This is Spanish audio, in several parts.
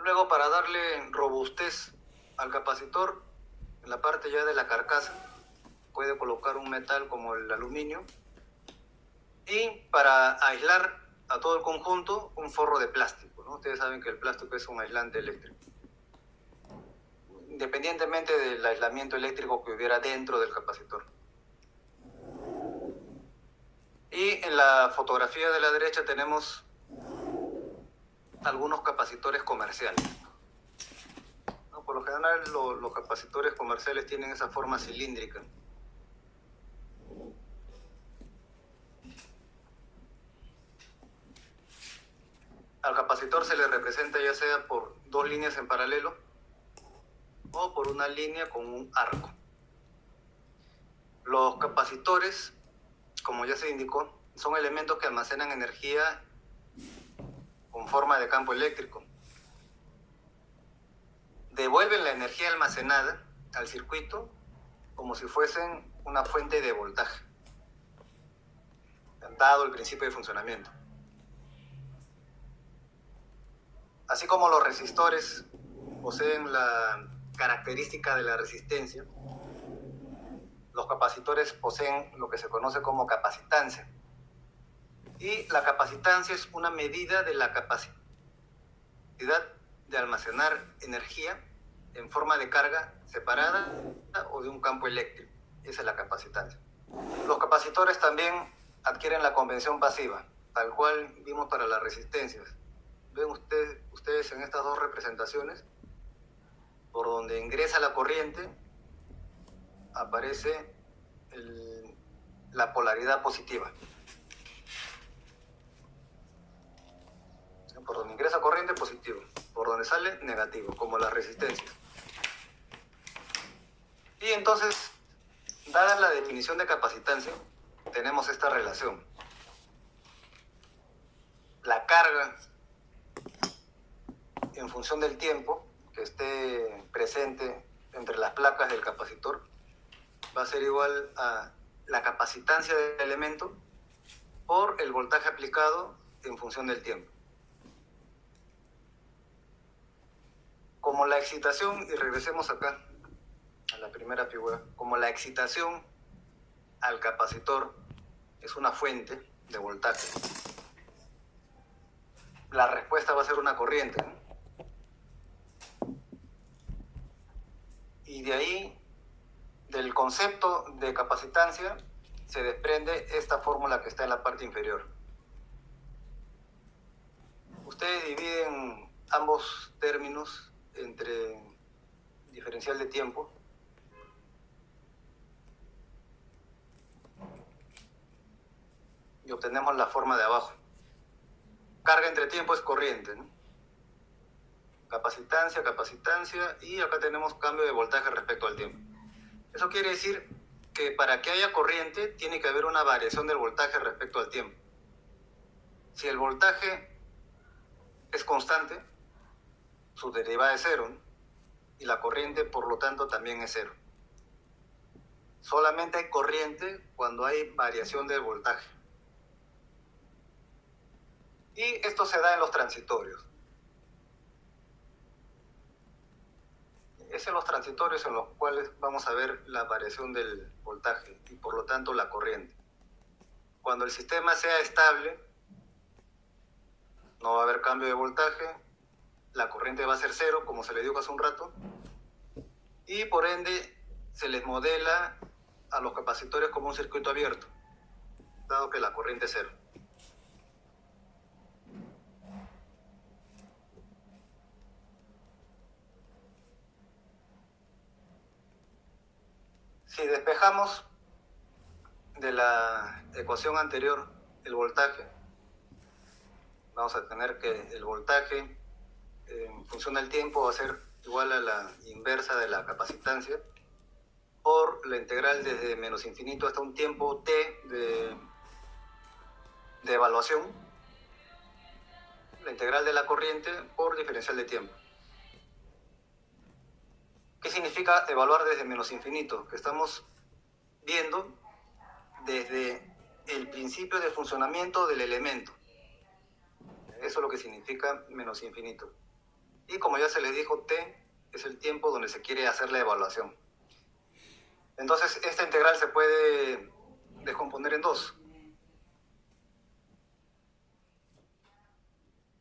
Luego, para darle robustez al capacitor, en la parte ya de la carcasa, puede colocar un metal como el aluminio. Y para aislar a todo el conjunto, un forro de plástico, ¿no? Ustedes saben que el plástico es un aislante eléctrico. Independientemente del aislamiento eléctrico que hubiera dentro del capacitor. Y en la fotografía de la derecha tenemos algunos capacitores comerciales. ¿No? Por lo general los capacitores comerciales tienen esa forma cilíndrica. Al capacitor se le representa ya sea por dos líneas en paralelo o por una línea con un arco. Los capacitores, como ya se indicó, son elementos que almacenan energía con forma de campo eléctrico. Devuelven la energía almacenada al circuito como si fuesen una fuente de voltaje, dado el principio de funcionamiento. Así como los resistores poseen la característica de la resistencia, los capacitores poseen lo que se conoce como capacitancia. Y la capacitancia es una medida de la capacidad de almacenar energía en forma de carga separada o de un campo eléctrico. Esa es la capacitancia. Los capacitores también adquieren la convención pasiva, tal cual vimos para las resistencias. Ven ustedes en estas dos representaciones, por donde ingresa la corriente, aparece la polaridad positiva. Por donde ingresa corriente, positivo. Por donde sale, negativo, como las resistencias. Y entonces, dada la definición de capacitancia, tenemos esta relación. La carga en función del tiempo que esté presente entre las placas del capacitor va a ser igual a la capacitancia del elemento por el voltaje aplicado en función del tiempo. Como la excitación, y regresemos acá a la primera figura, como la excitación al capacitor es una fuente de voltaje, la respuesta va a ser una corriente, ¿no? Y de ahí, del concepto de capacitancia, se desprende esta fórmula que está en la parte inferior. Ustedes dividen ambos términos entre diferencial de tiempo y obtenemos la forma de abajo. Carga entre tiempo es corriente, ¿no? Capacitancia, capacitancia, y acá tenemos cambio de voltaje respecto al tiempo. Eso quiere decir que para que haya corriente tiene que haber una variación del voltaje respecto al tiempo. Si el voltaje es constante, su derivada es cero, ¿no? Y la corriente, por lo tanto, también es cero. Solamente hay corriente cuando hay variación del voltaje. Y esto se da en los transitorios. Es en los transitorios en los cuales vamos a ver la variación del voltaje y por lo tanto la corriente. Cuando el sistema sea estable, no va a haber cambio de voltaje, la corriente va a ser cero, como se le dijo hace un rato, y por ende se les modela a los capacitores como un circuito abierto, dado que la corriente es cero. Si despejamos de la ecuación anterior el voltaje, vamos a tener que el voltaje en función del tiempo va a ser igual a la inversa de la capacitancia por la integral desde menos infinito hasta un tiempo t de evaluación, la integral de la corriente por diferencial de tiempo. ¿Qué significa evaluar desde menos infinito? Que estamos viendo desde el principio de funcionamiento del elemento. Eso es lo que significa menos infinito. Y como ya se les dijo, T es el tiempo donde se quiere hacer la evaluación. Entonces, esta integral se puede descomponer en dos.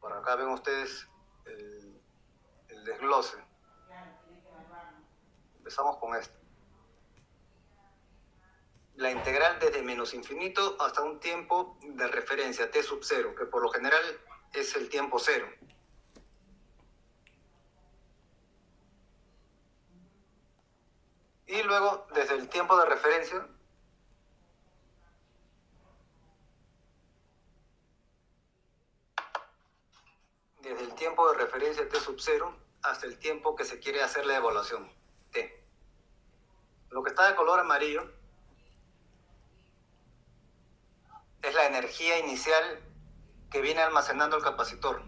Por acá ven ustedes el desglose. Empezamos con esto. La integral desde menos infinito hasta un tiempo de referencia, t sub 0, que por lo general es el tiempo 0. Y luego, desde el tiempo de referencia, t sub 0 hasta el tiempo que se quiere hacer la evaluación, t. Lo que está de color amarillo es la energía inicial que viene almacenando el capacitor.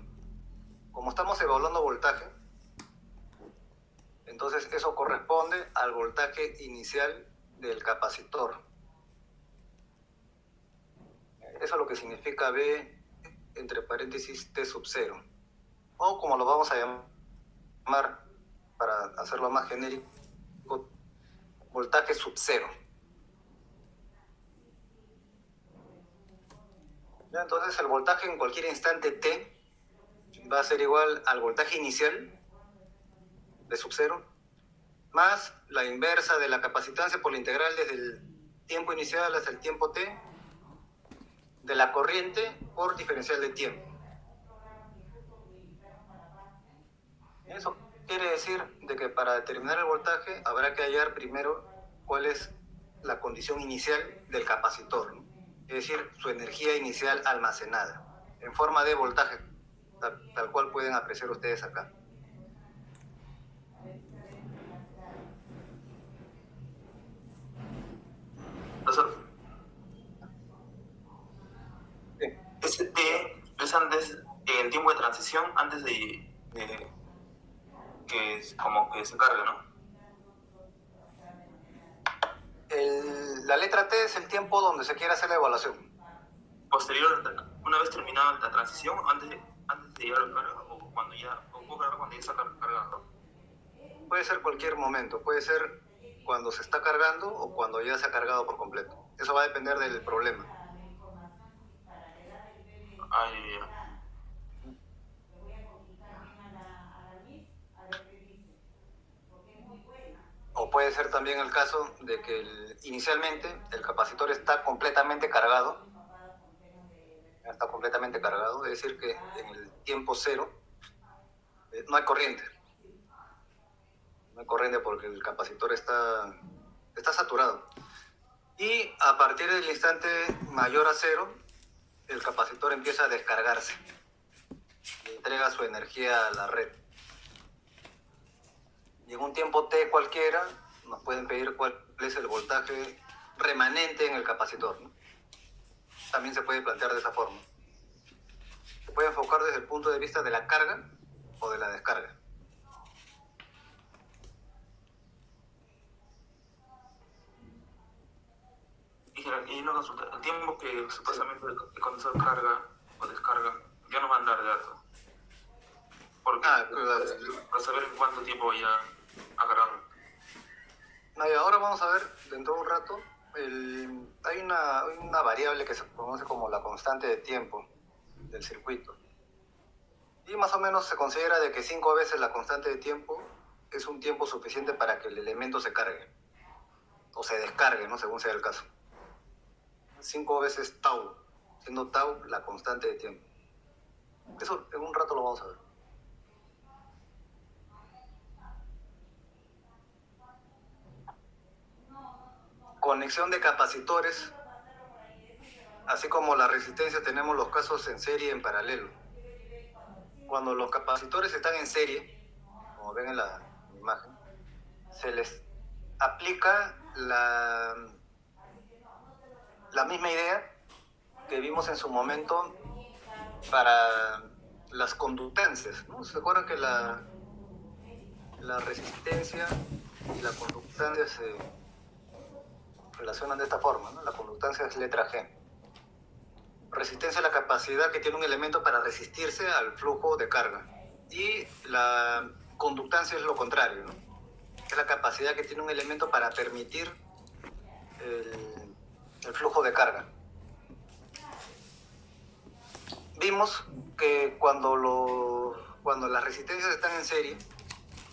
Como estamos evaluando voltaje, entonces eso corresponde al voltaje inicial del capacitor. Eso es lo que significa B entre paréntesis T sub 0. O como lo vamos a llamar para hacerlo más genérico, voltaje sub 0. Entonces el voltaje en cualquier instante T va a ser igual al voltaje inicial de sub 0 más la inversa de la capacitancia por la integral desde el tiempo inicial hasta el tiempo T de la corriente por diferencial de tiempo. Eso quiere decir de que para determinar el voltaje habrá que hallar primero cuál es la condición inicial del capacitor, ¿no? Es decir, su energía inicial almacenada en forma de voltaje, tal cual pueden apreciar ustedes acá. Ese T es antes, en tiempo de transición, antes de que como que se cargue, ¿no? La letra T es el tiempo donde se quiere hacer la evaluación. Posterior, una vez terminada la transición, antes de llegar a la carga, o cuando ya está cargando. Puede ser cualquier momento, puede ser cuando se está cargando o cuando ya se ha cargado por completo. Eso va a depender del problema. O puede ser también el caso de que inicialmente el capacitor está completamente cargado. Está completamente cargado, es decir que en el tiempo 0 no hay corriente. No hay corriente porque el capacitor está saturado. Y a partir del instante mayor a 0, el capacitor empieza a descargarse y entrega su energía a la red. Y en un tiempo t cualquiera nos pueden pedir cuál es el voltaje remanente en el capacitor, ¿no? También se puede plantear de esa forma. Se puede enfocar desde el punto de vista de la carga o de la descarga. Y una consulta, el tiempo que supuestamente el condensador carga o descarga ya no va a andar de datos. Porque para saber en cuánto tiempo ya ha cargado. Y ahora vamos a ver, dentro de un rato, hay una variable que se conoce como la constante de tiempo del circuito. Y más o menos se considera de que 5 veces la constante de tiempo es un tiempo suficiente para que el elemento se cargue. O se descargue, ¿no? Según sea el caso. 5 veces tau, siendo tau la constante de tiempo. Eso en un rato lo vamos a ver. Conexión de capacitores, así como la resistencia, tenemos los casos en serie y en paralelo. Cuando los capacitores están en serie, como ven en la imagen, se les aplica la misma idea que vimos en su momento para las conductancias, ¿no? ¿Se acuerdan que la resistencia y la conductancia se relacionan de esta forma, ¿no? La conductancia es letra G. Resistencia es la capacidad que tiene un elemento para resistirse al flujo de carga. Y la conductancia es lo contrario, ¿no? Es la capacidad que tiene un elemento para permitir el flujo de carga. Vimos que cuando las resistencias están en serie,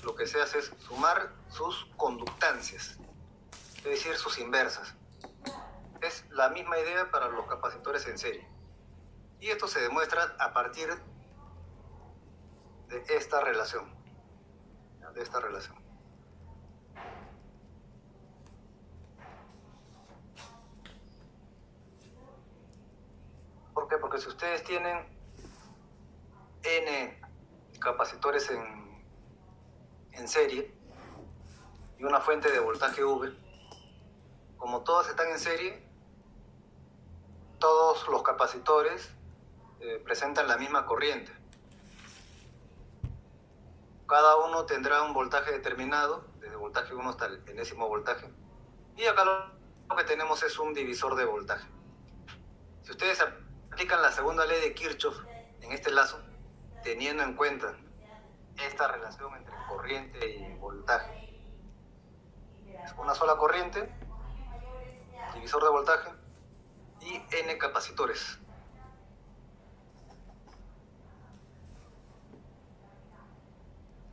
lo que se hace es sumar sus conductancias, es decir, sus inversas. Es la misma idea para los capacitores en serie. Y esto se demuestra a partir de esta relación. ¿Por qué? Porque si ustedes tienen N capacitores en serie y una fuente de voltaje V, como todas están en serie, todos los capacitores presentan la misma corriente. Cada uno tendrá un voltaje determinado, desde voltaje 1 hasta el enésimo voltaje, y acá lo que tenemos es un divisor de voltaje. Si ustedes aplican la segunda ley de Kirchhoff en este lazo, teniendo en cuenta esta relación entre corriente y voltaje, es una sola corriente, divisor de voltaje y N capacitores.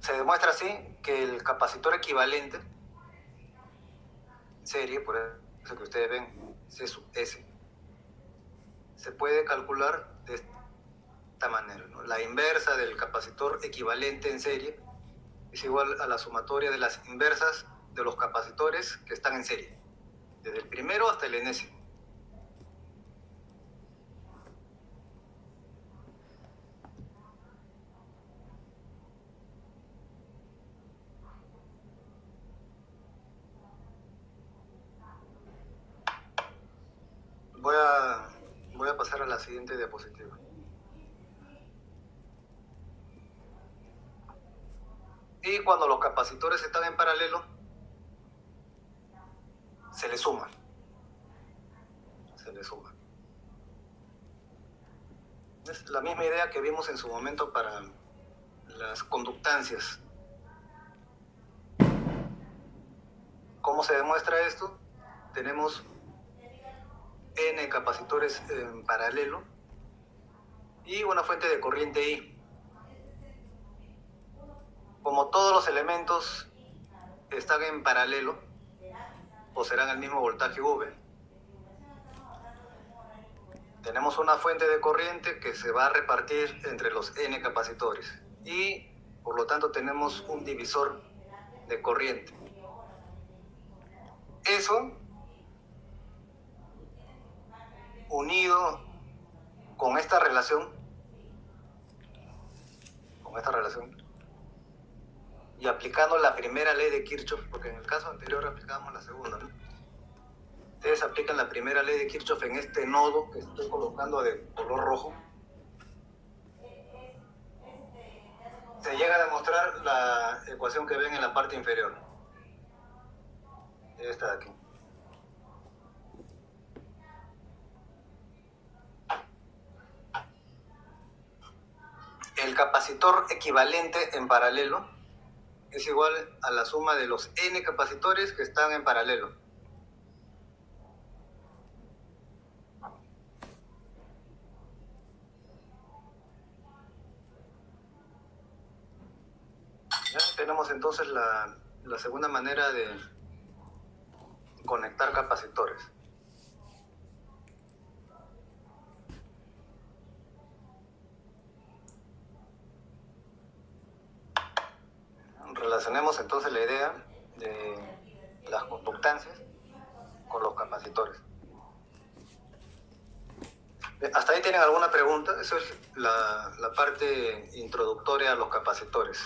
Se demuestra así que el capacitor equivalente en serie, por eso que ustedes ven C sub S, se puede calcular de esta manera, ¿no? La inversa del capacitor equivalente en serie es igual a la sumatoria de las inversas de los capacitores que están en serie, desde el primero hasta el enésimo. Voy a pasar a la siguiente diapositiva. Y cuando los capacitores están en paralelo, se les suma. Es la misma idea que vimos en su momento para las conductancias. ¿Cómo se demuestra esto? Tenemos N capacitores en paralelo y una fuente de corriente I. Como todos los elementos están en paralelo, poseerán el mismo voltaje V. Tenemos una fuente de corriente que se va a repartir entre los N capacitores y por lo tanto tenemos un divisor de corriente. Eso, unido con esta relación, y aplicando la primera ley de Kirchhoff, porque en el caso anterior aplicábamos la segunda, ¿no? Ustedes aplican la primera ley de Kirchhoff en este nodo que estoy colocando de color rojo. Se llega a demostrar la ecuación que ven en la parte inferior. Esta de aquí. El capacitor equivalente en paralelo es igual a la suma de los N capacitores que están en paralelo. ¿Ya? Tenemos entonces la segunda manera de conectar capacitores. Relacionemos entonces la idea de las conductancias con los capacitores. ¿Hasta ahí tienen alguna pregunta? Eso es la parte introductoria a los capacitores.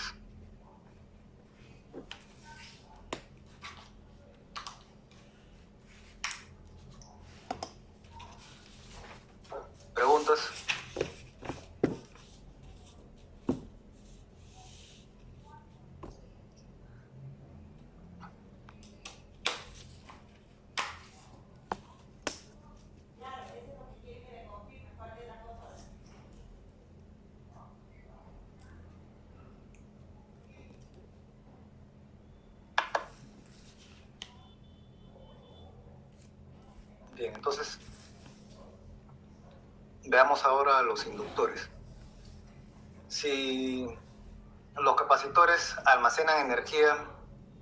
¿Preguntas? Bien, entonces veamos ahora los inductores. Si los capacitores almacenan energía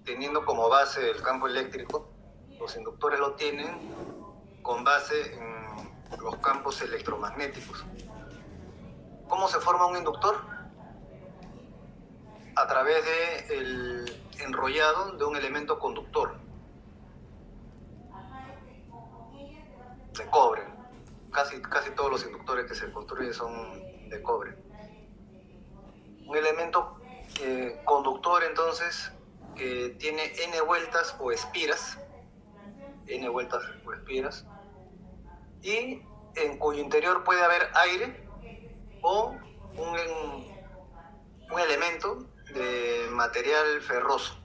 teniendo como base el campo eléctrico, los inductores lo tienen con base en los campos electromagnéticos. ¿Cómo se forma un inductor? A través del enrollado de un elemento conductor de cobre. Casi todos los inductores que se construyen son de cobre. Un elemento conductor, entonces, que tiene n vueltas o espiras, y en cuyo interior puede haber aire o un elemento de material ferroso,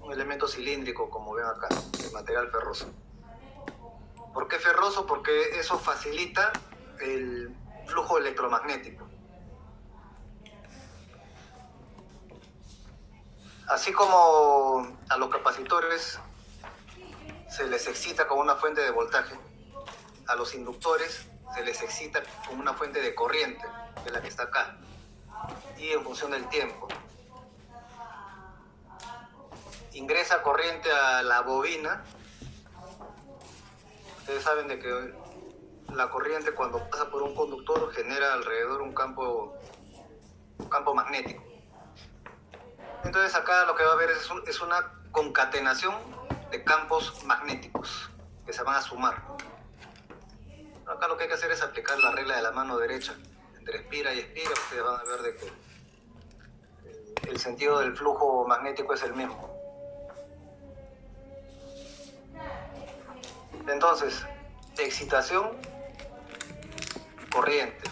un elemento cilíndrico, como ven acá, de material ferroso. ¿Por qué ferroso? Porque eso facilita el flujo electromagnético. Así como a los capacitores se les excita con una fuente de voltaje, a los inductores se les excita con una fuente de corriente, que es la que está acá, y en función del tiempo. Ingresa corriente a la bobina. Ustedes saben de que la corriente, cuando pasa por un conductor, genera alrededor un campo magnético. Entonces acá lo que va a haber es una concatenación de campos magnéticos que se van a sumar. Acá lo que hay que hacer es aplicar la regla de la mano derecha. Entre espira y espira, ustedes van a ver de que el sentido del flujo magnético es el mismo. Entonces, excitación, corriente.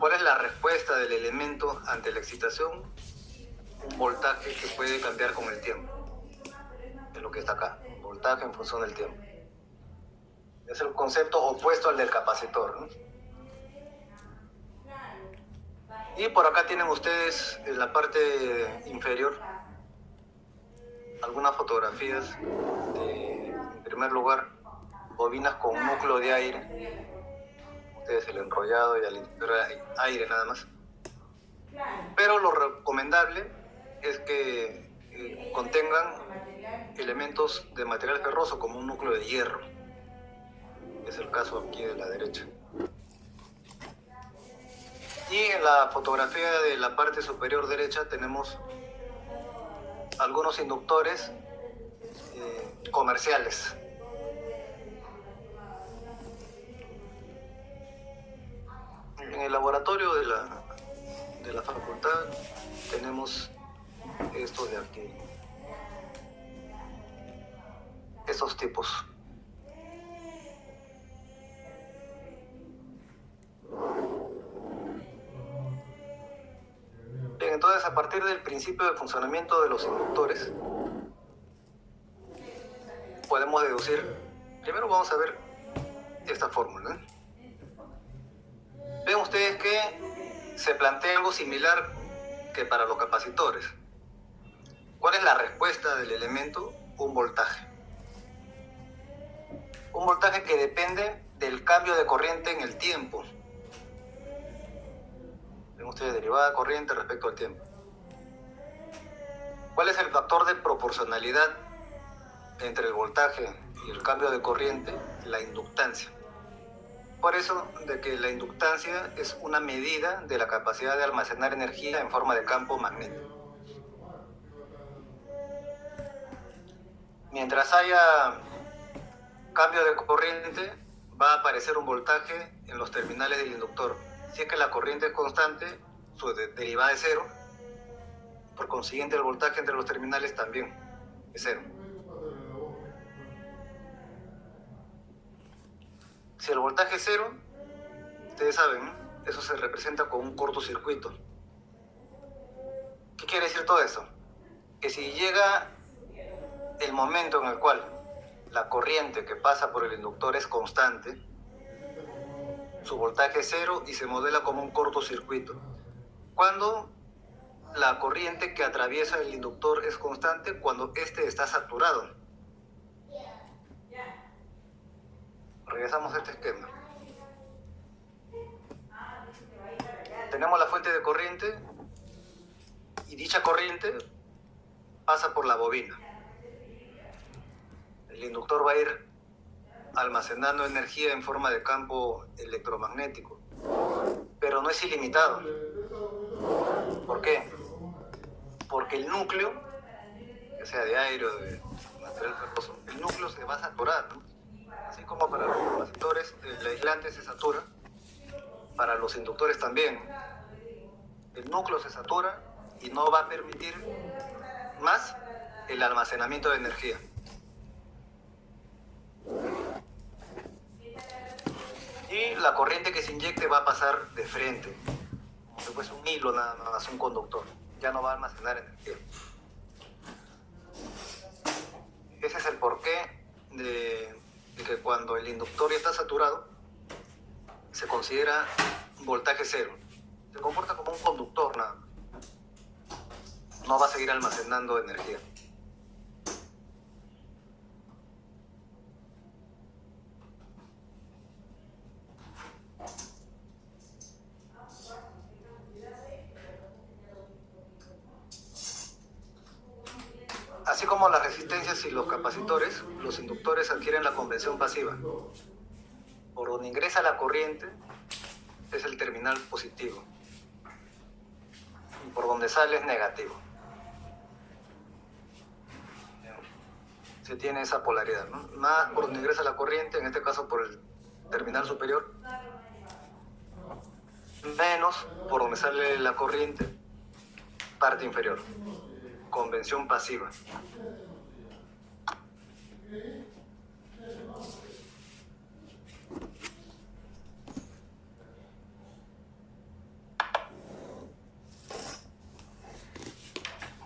¿Cuál es la respuesta del elemento ante la excitación? Un voltaje que puede cambiar con el tiempo. Es lo que está acá, voltaje en función del tiempo. Es el concepto opuesto al del capacitor, ¿no? Y por acá tienen ustedes en la parte inferior algunas fotografías de, en primer lugar, bobinas con núcleo de aire. Ustedes el enrollado y al interior aire nada más. Pero lo recomendable es que contengan elementos de material ferroso como un núcleo de hierro. Es el caso aquí de la derecha. Y en la fotografía de la parte superior derecha tenemos algunos inductores comerciales. En el laboratorio de la facultad tenemos estos de aquí, estos tipos. Bien, entonces a partir del principio de funcionamiento de los inductores podemos deducir, primero vamos a ver esta fórmula, ¿eh? Ven ustedes que se plantea algo similar que para los capacitores. ¿Cuál es la respuesta del elemento? Un voltaje. Un voltaje que depende del cambio de corriente en el tiempo. Ven ustedes, derivada de corriente respecto al tiempo. ¿Cuál es el factor de proporcionalidad entre el voltaje y el cambio de corriente? La inductancia. Por eso, de que la inductancia es una medida de la capacidad de almacenar energía en forma de campo magnético. Mientras haya cambio de corriente, va a aparecer un voltaje en los terminales del inductor. Si es que la corriente es constante, su derivada es cero. Por consiguiente, el voltaje entre los terminales también es cero. Si el voltaje es cero, ustedes saben, ¿no? Eso se representa con un cortocircuito. ¿Qué quiere decir todo eso? Que si llega el momento en el cual la corriente que pasa por el inductor es constante, su voltaje es cero y se modela como un cortocircuito. Cuando la corriente que atraviesa el inductor es constante, cuando éste está saturado. Regresamos a este esquema. Tenemos la fuente de corriente y dicha corriente pasa por la bobina. El inductor va a ir almacenando energía en forma de campo electromagnético, pero no es ilimitado. ¿Por qué? Porque el núcleo, ya sea de aire o de material ferroso, el núcleo se va a saturar, ¿no? Así como para los capacitores el aislante se satura, para los inductores también. El núcleo se satura y no va a permitir más el almacenamiento de energía. Y la corriente que se inyecte va a pasar de frente, como si fuese un hilo nada más, un conductor. Ya no va a almacenar energía. Ese es el porqué de que cuando el inductor ya está saturado, se considera voltaje cero. Se comporta como un conductor nada más. No va a seguir almacenando energía. Así como las resistencias y los capacitores, los inductores adquieren la convención pasiva. Por donde ingresa la corriente es el terminal positivo y por donde sale es negativo. Se tiene esa polaridad, ¿no? Más por donde ingresa la corriente, en este caso por el terminal superior, menos por donde sale la corriente, parte inferior. Convención pasiva.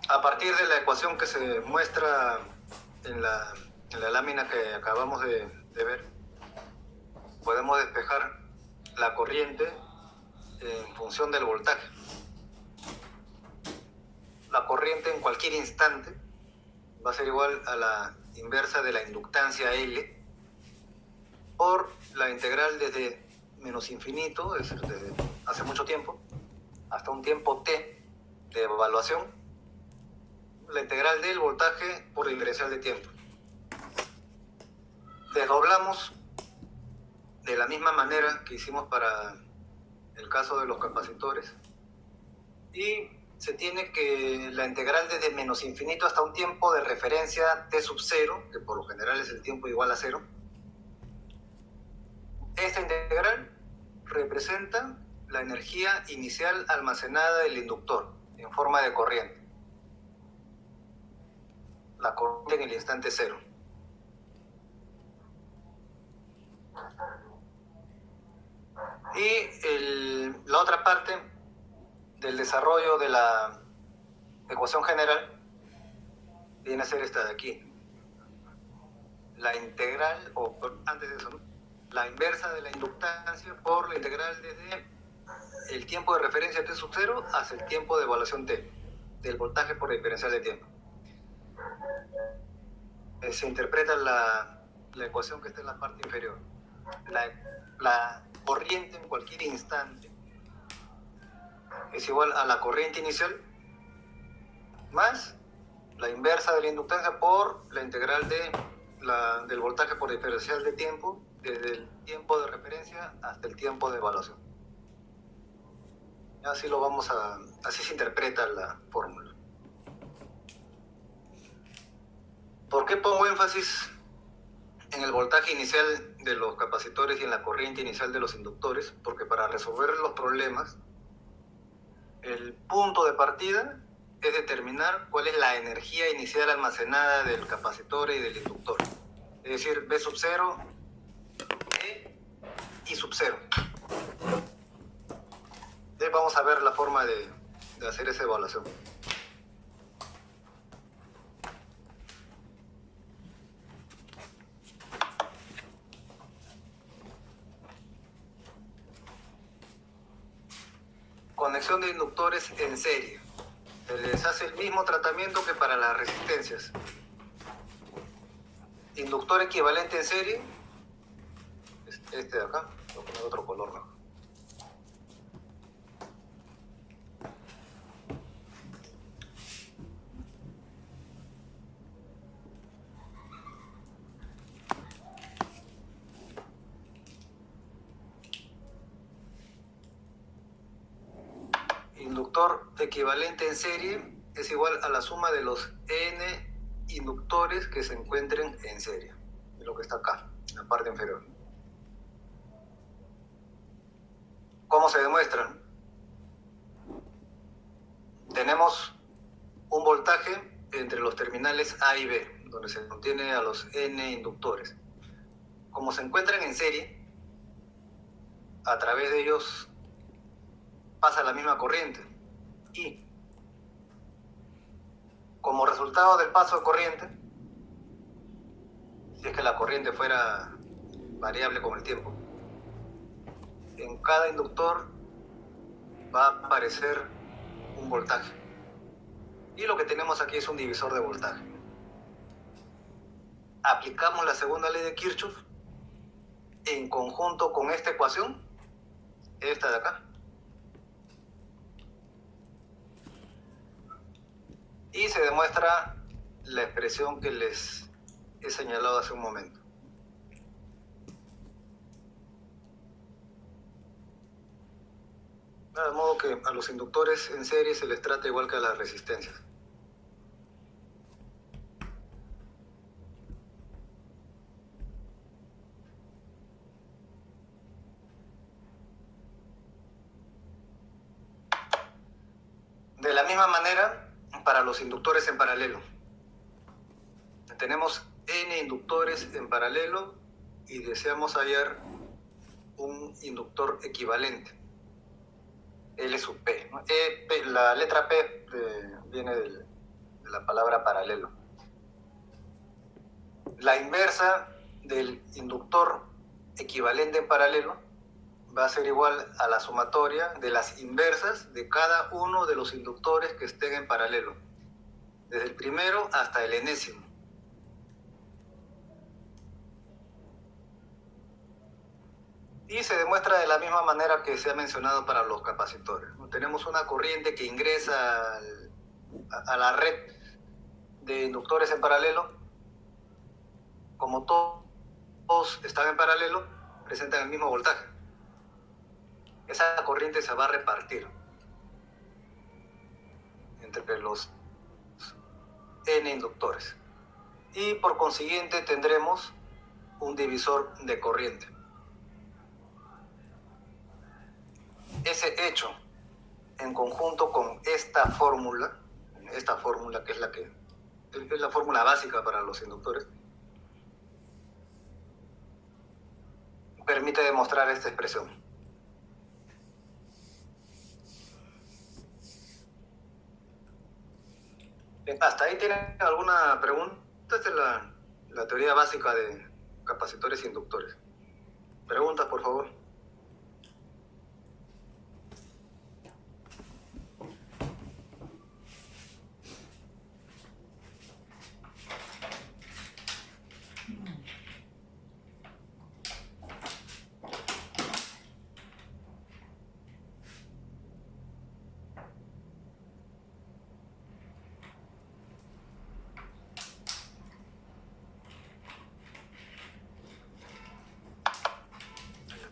A partir de la ecuación que se muestra en la lámina que acabamos de ver, podemos despejar la corriente en función del voltaje. La corriente en cualquier instante va a ser igual a la inversa de la inductancia L por la integral desde menos infinito, es decir, desde hace mucho tiempo, hasta un tiempo t de evaluación, la integral del voltaje por el diferencial de tiempo. Desdoblamos de la misma manera que hicimos para el caso de los capacitores y se tiene que la integral desde menos infinito hasta un tiempo de referencia t sub 0, que por lo general es el tiempo igual a 0. Esta integral representa la energía inicial almacenada del inductor en forma de corriente. La corriente en el instante 0. Y la otra parte del desarrollo de la ecuación general viene a ser esta de aquí. La integral, o antes de eso, ¿no? La inversa de la inductancia por la integral desde el tiempo de referencia t sub 0 hasta el tiempo de evaluación t, del voltaje por diferencial de tiempo. Se interpreta la ecuación que está en la parte inferior. La corriente en cualquier instante es igual a la corriente inicial más la inversa de la inductancia por la integral del voltaje por diferencial de tiempo desde el tiempo de referencia hasta el tiempo de evaluación. Así se interpreta la fórmula. ¿Por qué pongo énfasis en el voltaje inicial de los capacitores y en la corriente inicial de los inductores? Porque para resolver los problemas, el punto de partida es determinar cuál es la energía inicial almacenada del capacitor y del inductor. Es decir, B sub 0, E y sub 0. Entonces vamos a ver la forma de hacer esa evaluación. Conexión de inductores en serie. Se les hace el mismo tratamiento que para las resistencias. Inductor equivalente en serie Este de acá, voy a poner otro color mejor. Inductor equivalente en serie es igual a la suma de los n inductores que se encuentren en serie, de lo que está acá, en la parte inferior. ¿Cómo se demuestran? Tenemos un voltaje entre los terminales A y B, donde se contiene a los n inductores. Como se encuentran en serie, a través de ellos pasa la misma corriente. Y como resultado del paso de corriente, si es que la corriente fuera variable con el tiempo, en cada inductor va a aparecer un voltaje. Y lo que tenemos aquí es un divisor de voltaje. Aplicamos la segunda ley de Kirchhoff en conjunto con esta ecuación, esta de acá, y se demuestra la expresión que les he señalado hace un momento. De modo que a los inductores en serie se les trata igual que a las resistencias. De la misma manera, para los inductores en paralelo. Tenemos n inductores en paralelo y deseamos hallar un inductor equivalente. L sub P, ¿no? La letra P viene de la palabra paralelo. La inversa del inductor equivalente en paralelo va a ser igual a la sumatoria de las inversas de cada uno de los inductores que estén en paralelo, desde el primero hasta el enésimo. Y se demuestra de la misma manera que se ha mencionado para los capacitores. Tenemos una corriente que ingresa a la red de inductores en paralelo. Como todos están en paralelo, presentan el mismo voltaje. Esa corriente se va a repartir entre los n inductores. Y por consiguiente tendremos un divisor de corriente. Ese hecho, en conjunto con esta fórmula que es la fórmula básica para los inductores, permite demostrar esta expresión. ¿Hasta ahí tienen alguna pregunta? Esta es la teoría básica de capacitores e inductores. Preguntas, por favor.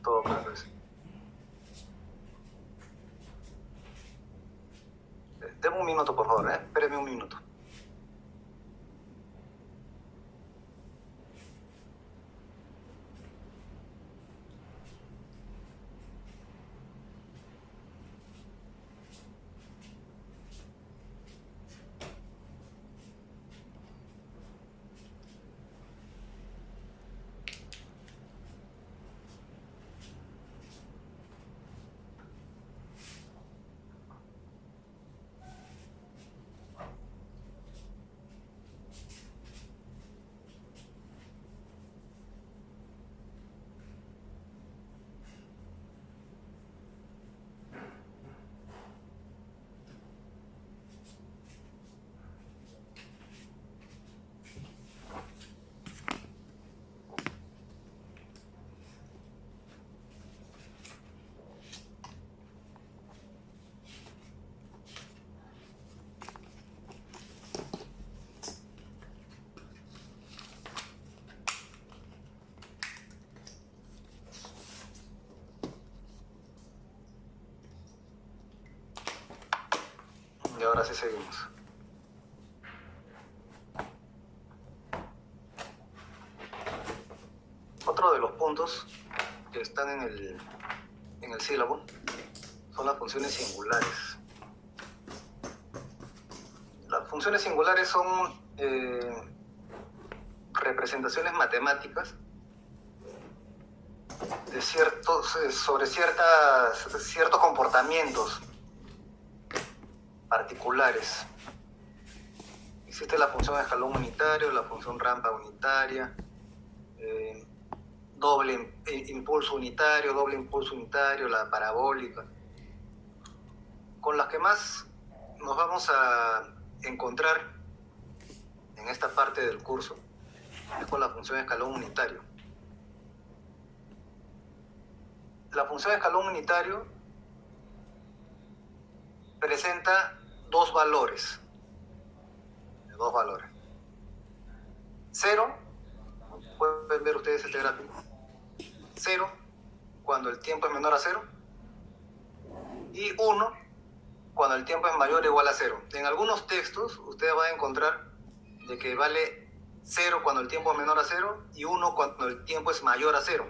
Todo claro eso. Deme un minuto, por favor, espéreme un minuto. ahora sí seguimos. Otro de los puntos que están en el sílabo son las funciones singulares. Las funciones singulares son representaciones matemáticas de sobre ciertos comportamientos particulares. Existe la función escalón unitario, la función rampa unitaria, doble impulso unitario, la parabólica. Con las que más nos vamos a encontrar en esta parte del curso es con la función escalón unitario. La función escalón unitario presenta dos valores. 0, pueden ver ustedes este gráfico. 0 cuando el tiempo es menor a 0 y 1 cuando el tiempo es mayor o igual a 0. En algunos textos ustedes van a encontrar de que vale 0 cuando el tiempo es menor a 0 y 1 cuando el tiempo es mayor a 0.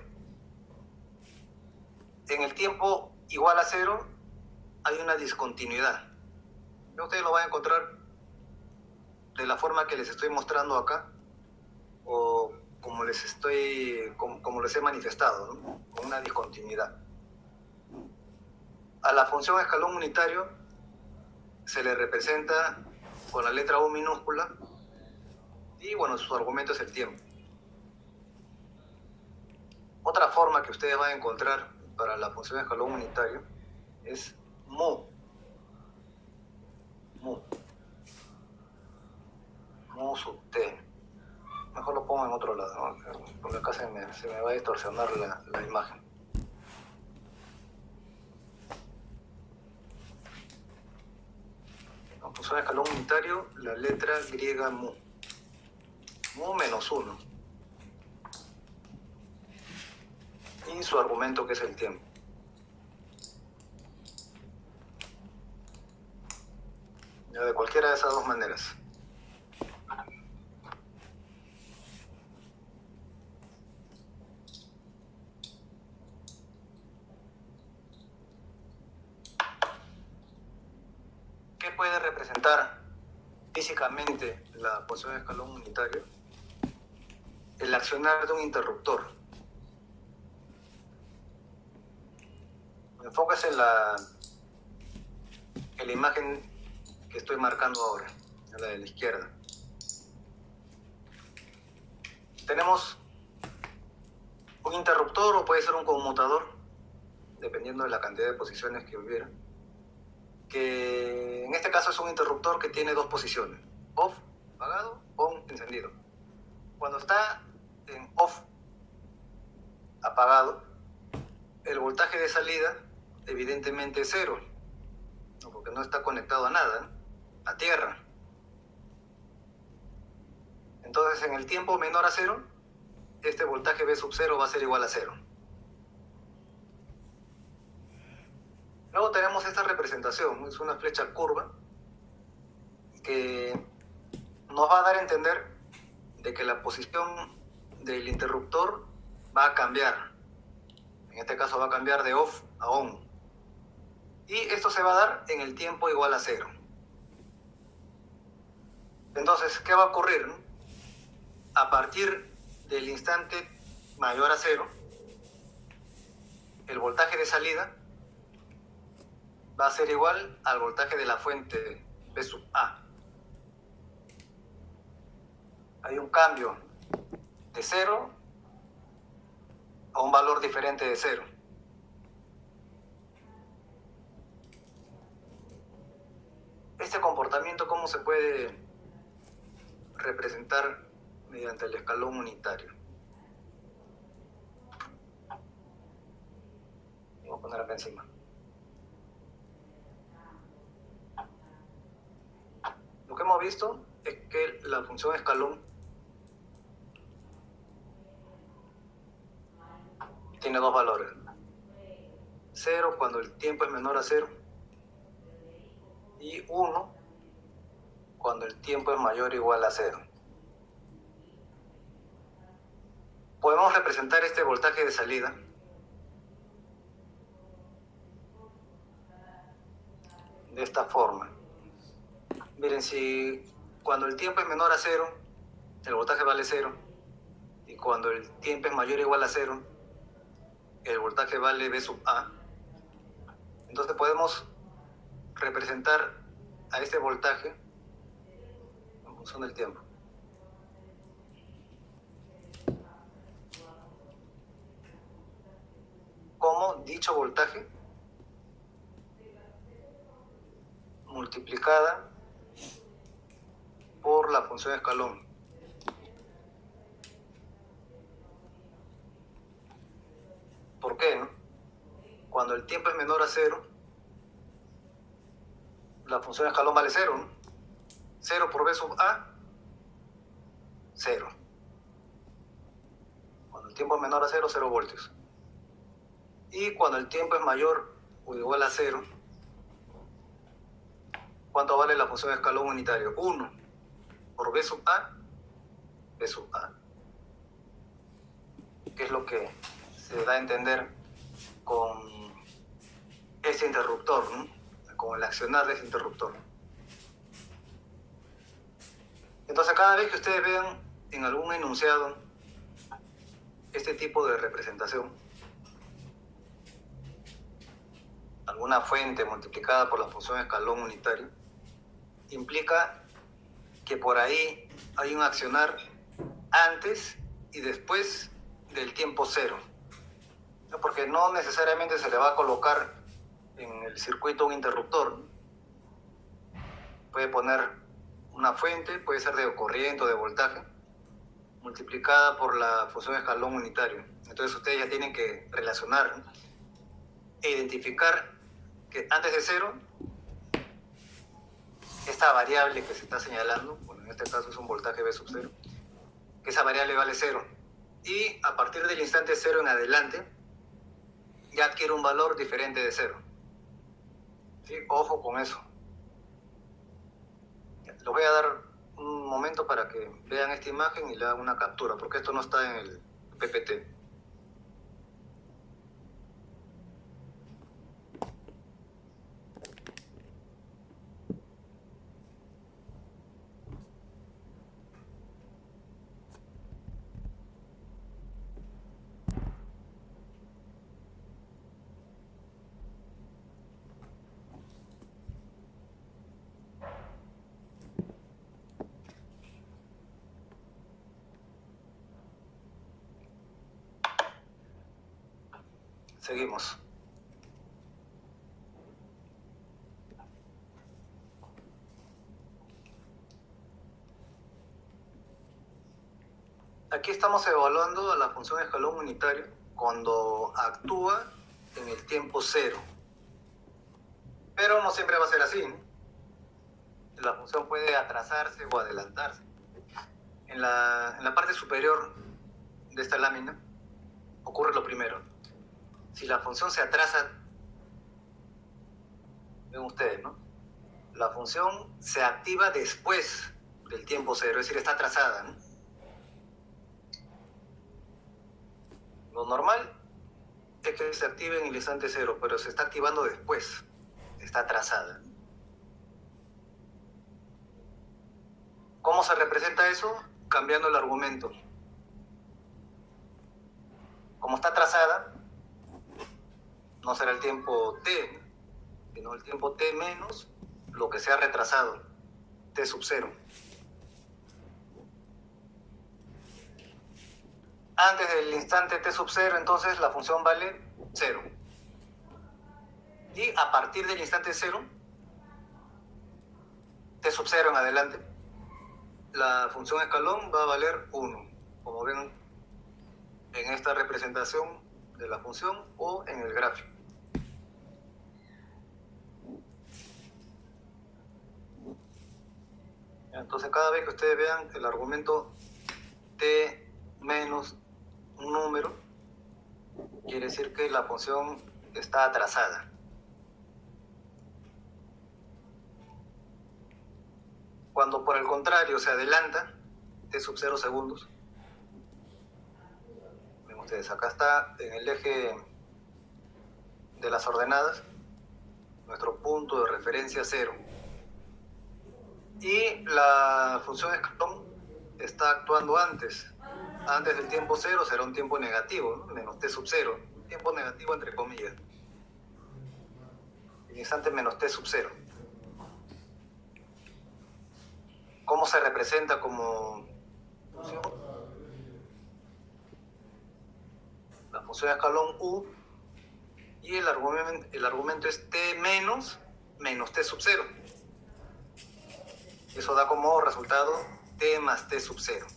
En el tiempo igual a 0 hay una discontinuidad. Ustedes lo van a encontrar de la forma que les estoy mostrando acá o como les he manifestado, ¿no? Con una discontinuidad. A la función escalón unitario se le representa con la letra U minúscula y bueno, su argumento es el tiempo. Otra forma que ustedes van a encontrar para la función escalón unitario es mu sub t. Mejor lo pongo en otro lado, ¿no? Porque acá se me va a distorsionar la imagen. La función escalón unitario, la letra griega mu menos 1 y su argumento que es el tiempo. Ya, de cualquiera de esas dos maneras. ¿Qué puede representar físicamente la función de escalón unitario? El accionar de un interruptor. Enfócase en la imagen que estoy marcando ahora, en la de la izquierda. Tenemos un interruptor o puede ser un conmutador, dependiendo de la cantidad de posiciones que hubiera, que en este caso es un interruptor que tiene dos posiciones, off, apagado, on, encendido. Cuando está en off, apagado, el voltaje de salida evidentemente es 0, porque no está conectado a nada, a tierra. Entonces en el tiempo menor a 0, este voltaje V sub 0 va a ser igual a 0. Luego tenemos esta representación, es una flecha curva que nos va a dar a entender de que la posición del interruptor va a cambiar. En este caso va a cambiar de off a on. Y esto se va a dar en el tiempo igual a 0. Entonces, ¿qué va a ocurrir? A partir del instante mayor a 0, el voltaje de salida va a ser igual al voltaje de la fuente V sub A. Hay un cambio de 0 a un valor diferente de 0. Este comportamiento, ¿cómo se puede representar mediante el escalón unitario? Voy a poner acá encima. Lo que hemos visto es que la función escalón tiene dos valores. 0 cuando el tiempo es menor a 0 y 1 cuando el tiempo es mayor o igual a 0. Podemos representar este voltaje de salida de esta forma. Miren, si cuando el tiempo es menor a 0, el voltaje vale 0, y cuando el tiempo es mayor o igual a 0, el voltaje vale V sub A. Entonces podemos representar a este voltaje en función del tiempo. Como dicho voltaje multiplicada por la función escalón. ¿Por qué, no? Cuando el tiempo es menor a 0, la función escalón vale 0, ¿no? 0 por V sub A, 0. Cuando el tiempo es menor a 0, 0 voltios. Y cuando el tiempo es mayor o igual a 0, ¿cuánto vale la función escalón unitario? 1 por V sub A, V sub A. ¿Qué es lo que se da a entender con este interruptor, ¿no? Con el accionar de este interruptor? Entonces, cada vez que ustedes vean en algún enunciado este tipo de representación, alguna fuente multiplicada por la función escalón unitario, implica que por ahí hay un accionar antes y después del tiempo 0. Porque no necesariamente se le va a colocar en el circuito un interruptor. Puede poner una fuente, puede ser de corriente o de voltaje, multiplicada por la función escalón unitario. Entonces ustedes ya tienen que relacionar e identificar que antes de 0, esta variable que se está señalando, bueno, en este caso es un voltaje V sub 0, que esa variable vale 0. Y a partir del instante 0 en adelante, ya adquiere un valor diferente de 0. ¿Sí? Ojo con eso. Les voy a dar un momento para que vean esta imagen y le hagan una captura, porque esto no está en el PPT. Seguimos. Aquí estamos evaluando a la función escalón unitario cuando actúa en el tiempo 0. Pero no siempre va a ser así, ¿no? La función puede atrasarse o adelantarse. En la parte superior de esta lámina ocurre lo primero. Si la función se atrasa, ven ustedes, ¿no? La función se activa después del tiempo 0, es decir, está atrasada, ¿no? Lo normal es que se active en el instante 0, pero se está activando después, está atrasada. ¿Cómo se representa eso? Cambiando el argumento. Como está atrasada, no será el tiempo t, sino el tiempo t menos lo que se ha retrasado, t sub 0. Antes del instante t sub 0, entonces la función vale 0. Y a partir del instante 0, t sub 0 en adelante, la función escalón va a valer 1, como ven en esta representación de la función o en el gráfico. Entonces, cada vez que ustedes vean el argumento t menos un número, quiere decir que la función está atrasada. Cuando Cuando por el contrario se adelanta t sub 0 segundos, ven ustedes, acá está en el eje de las ordenadas nuestro punto de referencia 0. Y la función escalón está actuando antes del tiempo 0, será un tiempo negativo, ¿no? Menos t sub 0, tiempo negativo entre comillas. El instante menos t sub 0. ¿Cómo se representa como función? La función de escalón u, y el argumento es t menos t sub 0. Eso da como resultado t más t sub 0.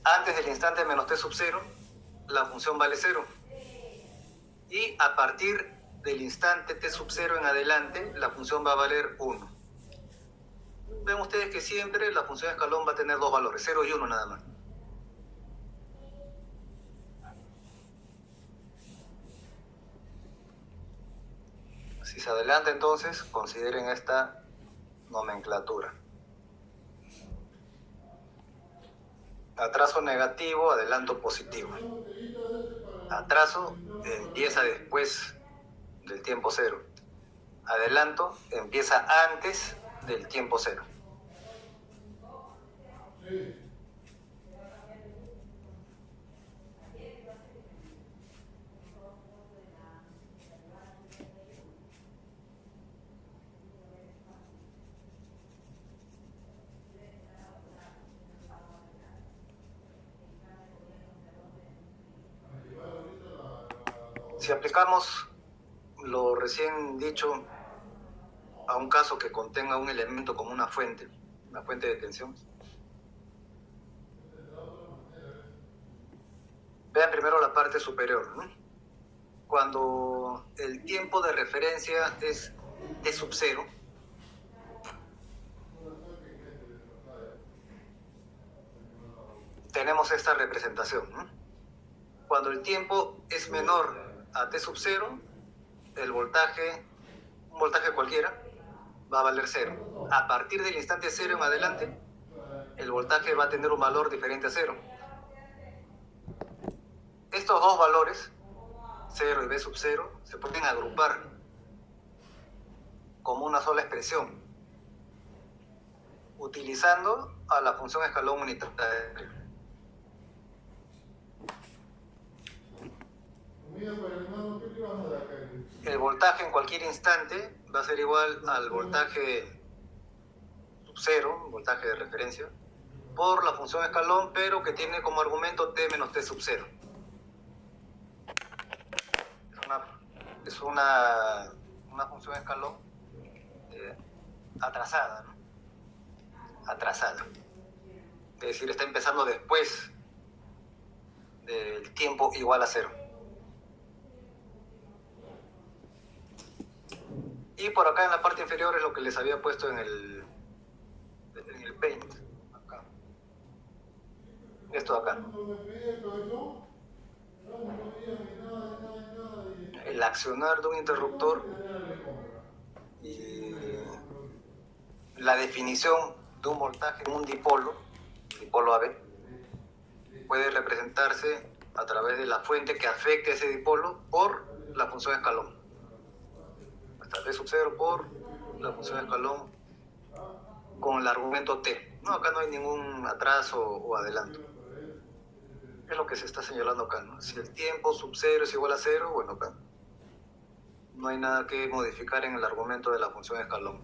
Antes del instante menos t sub 0, la función vale 0. Y a partir del instante t sub 0 en adelante, la función va a valer 1. Ven ustedes que siempre la función de escalón va a tener dos valores, 0 y 1 nada más. Si se adelanta, entonces, consideren esta nomenclatura. Atraso negativo, adelanto positivo. Atraso empieza después del tiempo 0. Adelanto empieza antes del tiempo 0. Si aplicamos lo recién dicho a un caso que contenga un elemento como una fuente de tensión. Vean primero la parte superior, ¿no? Cuando el tiempo de referencia es t sub 0, tenemos esta representación, ¿no? Cuando el tiempo es menor a t sub 0, el voltaje, un voltaje cualquiera, va a valer 0. A partir del instante 0 en adelante, el voltaje va a tener un valor diferente a 0. Estos dos valores, 0 y b sub 0, se pueden agrupar como una sola expresión, utilizando a la función escalón unitaria. El voltaje en cualquier instante va a ser igual al voltaje sub 0, voltaje de referencia, por la función escalón, pero que tiene como argumento t menos t sub 0. Es una función escalón atrasada, ¿no? Atrasada. Es decir, está empezando después del tiempo igual a 0. Y por acá en la parte inferior es lo que les había puesto en el Paint. Acá. Esto de acá. El accionar de un interruptor y la definición de un voltaje en un dipolo AB, puede representarse a través de la fuente que afecte a ese dipolo por la función escalón. Hasta t sub 0 por la función escalón con el argumento t. No, acá no hay ningún atraso o adelanto. Es lo que se está señalando acá, ¿no? Si el tiempo sub 0 es igual a 0, bueno, acá no hay nada que modificar en el argumento de la función escalón.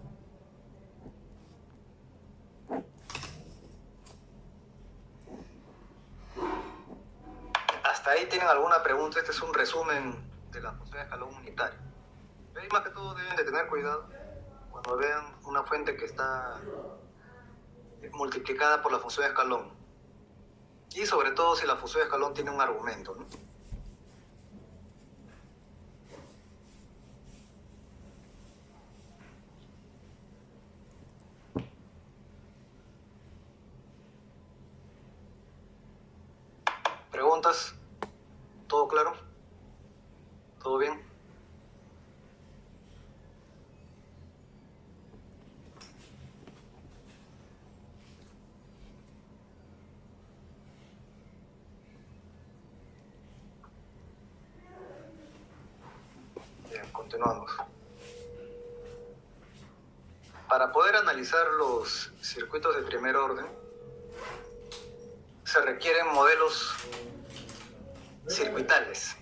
¿Hasta ahí tienen alguna pregunta? Este es un resumen de la función escalón unitaria. Y más que todo deben de tener cuidado cuando vean una fuente que está multiplicada por la función escalón. Y sobre todo si la función escalón tiene un argumento, ¿no? ¿Preguntas? ¿Todo claro? ¿Todo bien? Continuamos. Para poder analizar los circuitos de primer orden, se requieren modelos circuitales.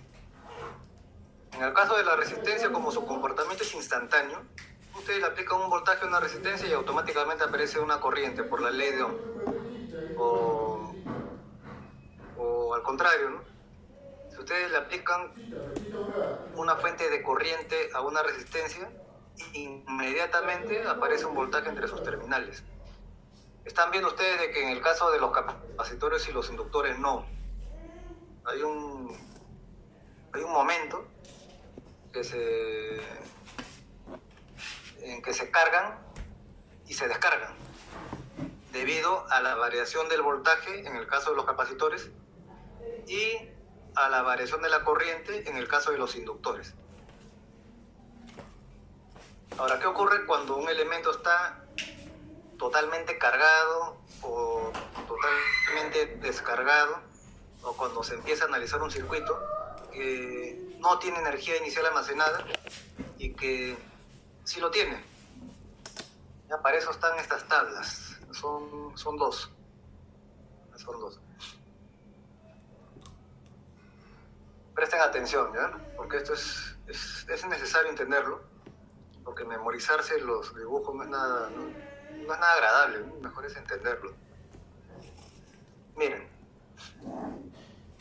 En el caso de la resistencia, como su comportamiento es instantáneo, ustedes le aplican un voltaje a una resistencia y automáticamente aparece una corriente por la ley de Ohm. O al contrario, ¿no? Si ustedes le aplican una fuente de corriente a una resistencia, inmediatamente aparece un voltaje entre sus terminales. Están viendo ustedes de que en el caso de los capacitores y los inductores no. Hay un momento en que se cargan y se descargan debido a la variación del voltaje en el caso de los capacitores y a la variación de la corriente en el caso de los inductores. Ahora, ¿qué ocurre cuando un elemento está totalmente cargado o totalmente descargado, o cuando se empieza a analizar un circuito que no tiene energía inicial almacenada y que sí lo tiene? Ya, para eso están estas tablas. Son dos. Presten atención, ¿ya? Porque esto es necesario entenderlo, porque memorizarse los dibujos no es nada agradable, ¿no? Mejor es entenderlo. Miren,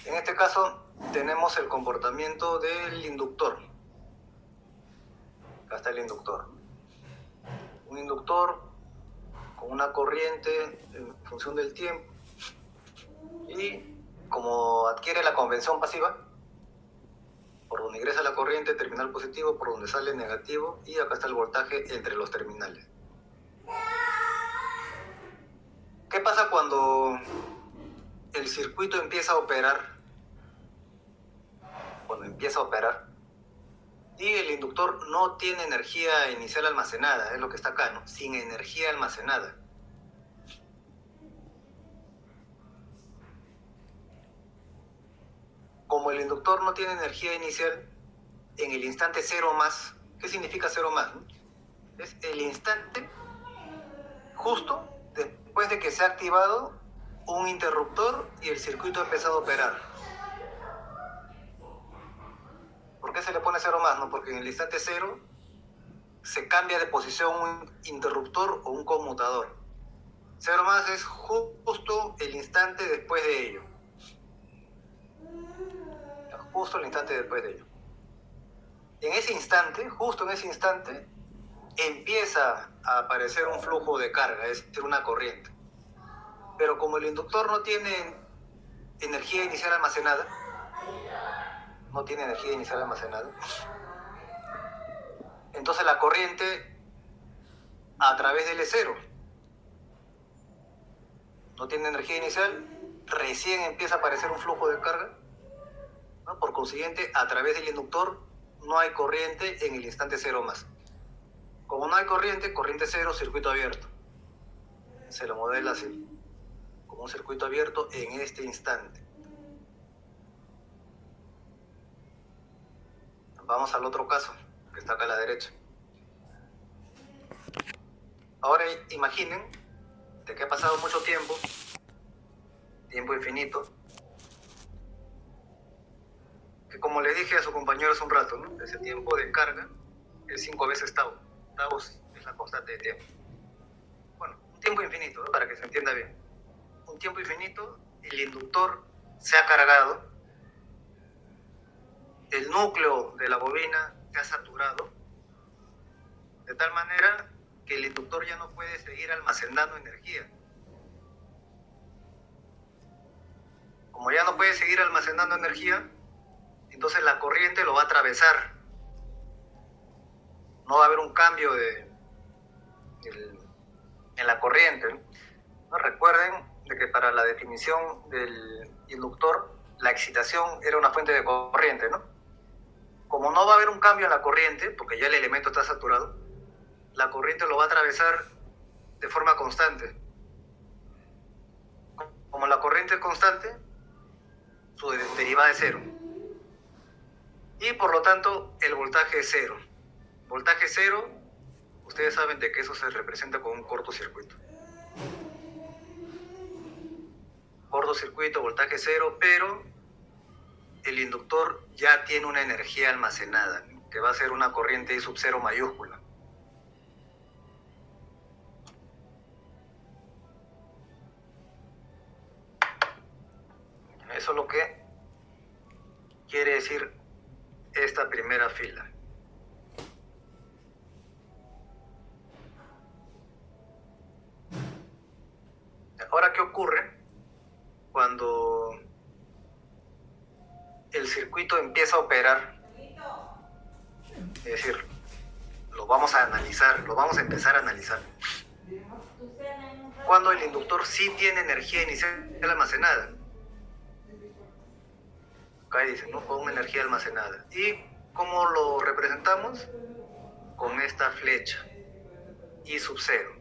en este caso tenemos el comportamiento del inductor. Acá está el inductor. Un inductor con una corriente en función del tiempo, y como adquiere la convención pasiva, por donde ingresa la corriente, terminal positivo, por donde sale negativo, y acá está el voltaje entre los terminales. ¿Qué pasa cuando el circuito empieza a operar? Cuando empieza a operar y el inductor no tiene energía inicial almacenada, es lo que está acá, ¿no? Sin energía almacenada. Como el inductor no tiene energía inicial, en el instante cero más, ¿qué significa cero más? Es el instante justo después de que se ha activado un interruptor y el circuito ha empezado a operar. ¿Por qué se le pone cero más? No, porque en el instante cero se cambia de posición un interruptor o un conmutador. Cero más es justo el instante después de ello. Justo el instante después de ello. En ese instante, justo en ese instante, empieza a aparecer un flujo de carga, es decir, una corriente. Pero como el inductor no tiene energía inicial almacenada, entonces la corriente a través del E0 no tiene energía inicial, recién empieza a aparecer un flujo de carga, ¿no? Por consiguiente, a través del inductor no hay corriente en el instante cero más. Como no hay corriente cero, circuito abierto. Se lo modela así, como un circuito abierto en este instante. Vamos al otro caso, que está acá a la derecha. Ahora imaginen de que ha pasado mucho tiempo infinito, que como le dije a su compañero hace un rato, ¿no? Ese tiempo de carga es 5 veces tau. Tau es la constante de tiempo. Bueno, un tiempo infinito, ¿no? Para que se entienda bien. Un tiempo infinito, el inductor se ha cargado, el núcleo de la bobina se ha saturado, de tal manera que el inductor ya no puede seguir almacenando energía. Como ya no puede seguir almacenando energía, entonces la corriente lo va a atravesar. No va a haber un cambio en la corriente, ¿no? Recuerden de que para la definición del inductor, la excitación era una fuente de corriente, ¿no? Como no va a haber un cambio en la corriente, porque ya el elemento está saturado, la corriente lo va a atravesar de forma constante. Como la corriente es constante, su derivada es cero. Y por lo tanto, el voltaje es cero. Voltaje cero, ustedes saben de que eso se representa con un cortocircuito. Cortocircuito, voltaje cero, pero el inductor ya tiene una energía almacenada, que va a ser una corriente I sub 0 mayúscula. Eso es lo que quiere decir esta primera fila. Ahora, ¿qué ocurre cuando el circuito empieza a operar? Es decir, lo vamos a analizar, lo vamos a empezar a analizar. Cuando el inductor sí tiene energía inicial almacenada. Acá dice, ¿no? Con una energía almacenada. ¿Y cómo lo representamos? Con esta flecha, I sub 0.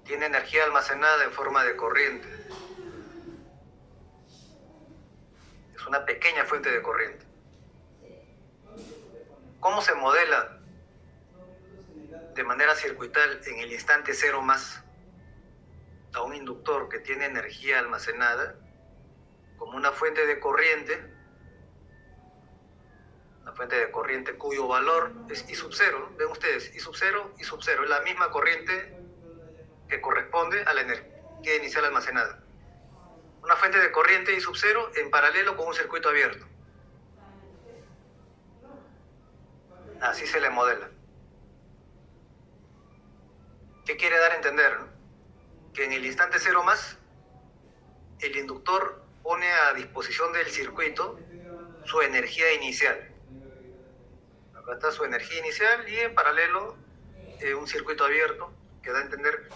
Tiene energía almacenada en forma de corriente. Es una pequeña fuente de corriente. ¿Cómo se modela de manera circuital en el instante cero más a un inductor que tiene energía almacenada? Como una fuente de corriente cuyo valor es I sub 0, ¿no? Ven ustedes, I sub 0, I sub 0, es la misma corriente que corresponde a la energía inicial almacenada. Una fuente de corriente I sub 0 en paralelo con un circuito abierto. Así se le modela. ¿Qué quiere dar a entender? Que en el instante cero más, el inductor pone a disposición del circuito su energía inicial. Acá está su energía inicial y en paralelo un circuito abierto que da a entender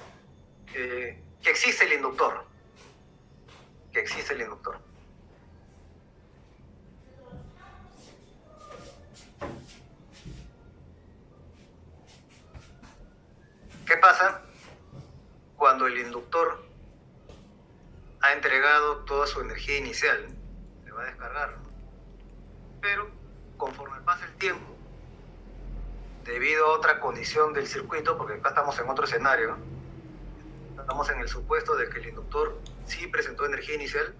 que existe el inductor. Que existe el inductor. ¿Qué pasa cuando el inductor ha entregado toda su energía inicial? Se va a descargar, ¿no? Pero conforme pasa el tiempo, debido a otra condición del circuito, porque acá estamos en otro escenario, ¿no? Estamos en el supuesto de que el inductor sí presentó energía inicial,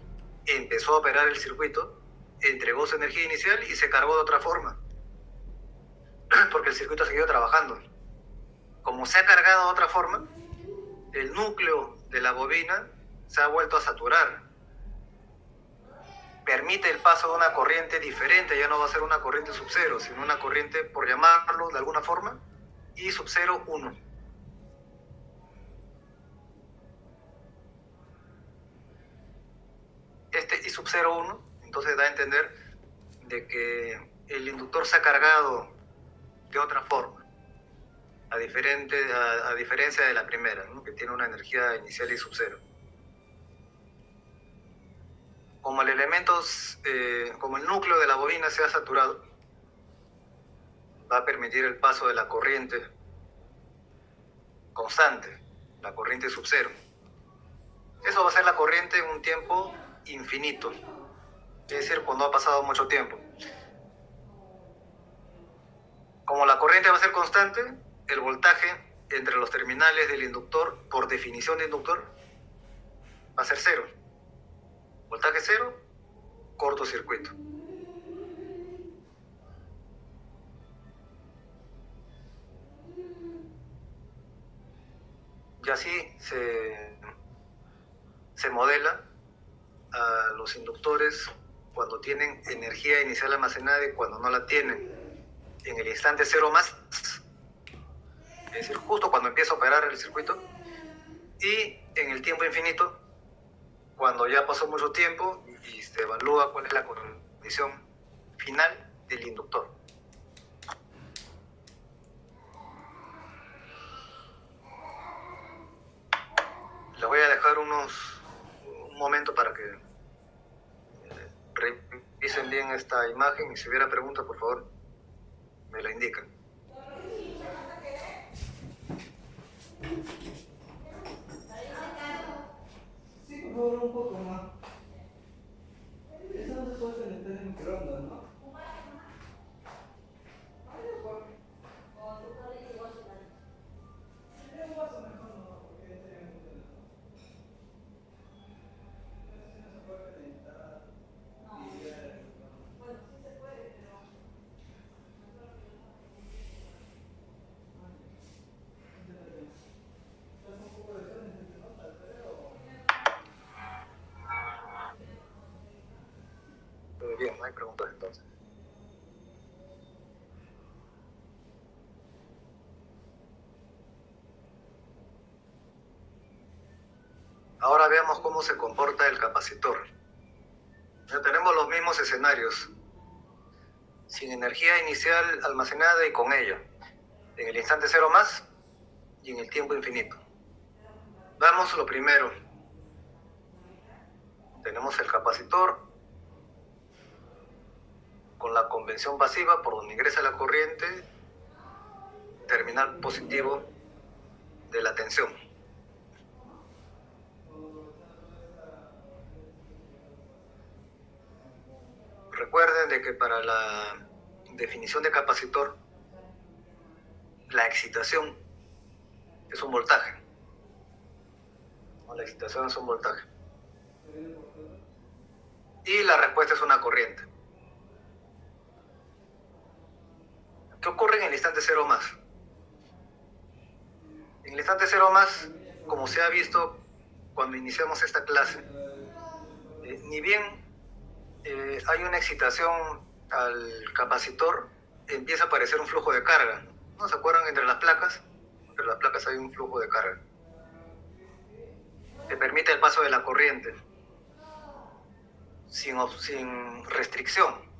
empezó a operar el circuito, entregó su energía inicial y se cargó de otra forma, porque el circuito ha seguido trabajando. Como se ha cargado de otra forma, el núcleo de la bobina se ha vuelto a saturar. Permite el paso de una corriente diferente, ya no va a ser una corriente sub 0, sino una corriente, por llamarlo de alguna forma, I sub 0, 1. Este I sub 0, 1, entonces da a entender de que el inductor se ha cargado de otra forma, a diferencia de la primera, ¿no? Que tiene una energía inicial I sub 0. Como como el núcleo de la bobina se ha saturado, va a permitir el paso de la corriente constante, la corriente sub 0. Eso va a ser la corriente en un tiempo infinito, es decir, cuando ha pasado mucho tiempo. Como la corriente va a ser constante, el voltaje entre los terminales del inductor, por definición de inductor, va a ser 0. Voltaje 0, cortocircuito. Y así se modela a los inductores cuando tienen energía inicial almacenada y cuando no la tienen. En el instante cero más, es decir, justo cuando empieza a operar el circuito, y en el tiempo infinito, cuando ya pasó mucho tiempo y se evalúa cuál es la condición final del inductor. Les voy a dejar un momento para que revisen bien esta imagen y si hubiera preguntas, por favor, me la indican. Sí, por favor, un poco más. Eso no se puede conectar en microondas, ¿no? Ahora veamos cómo se comporta el capacitor. Ya tenemos los mismos escenarios, sin energía inicial almacenada y con ella, en el instante cero más y en el tiempo infinito. Vamos lo primero. Tenemos el capacitor con la convención pasiva por donde ingresa la corriente, terminal positivo de la tensión. Recuerden de que para la definición de capacitor, la excitación es un voltaje. La excitación es un voltaje. Y la respuesta es una corriente. ¿Qué ocurre en el instante cero más? En el instante cero más, como se ha visto cuando iniciamos esta clase, ni bien hay una excitación al capacitor, empieza a aparecer un flujo de carga. ¿No se acuerdan? Entre las placas hay un flujo de carga que permite el paso de la corriente sin restricción.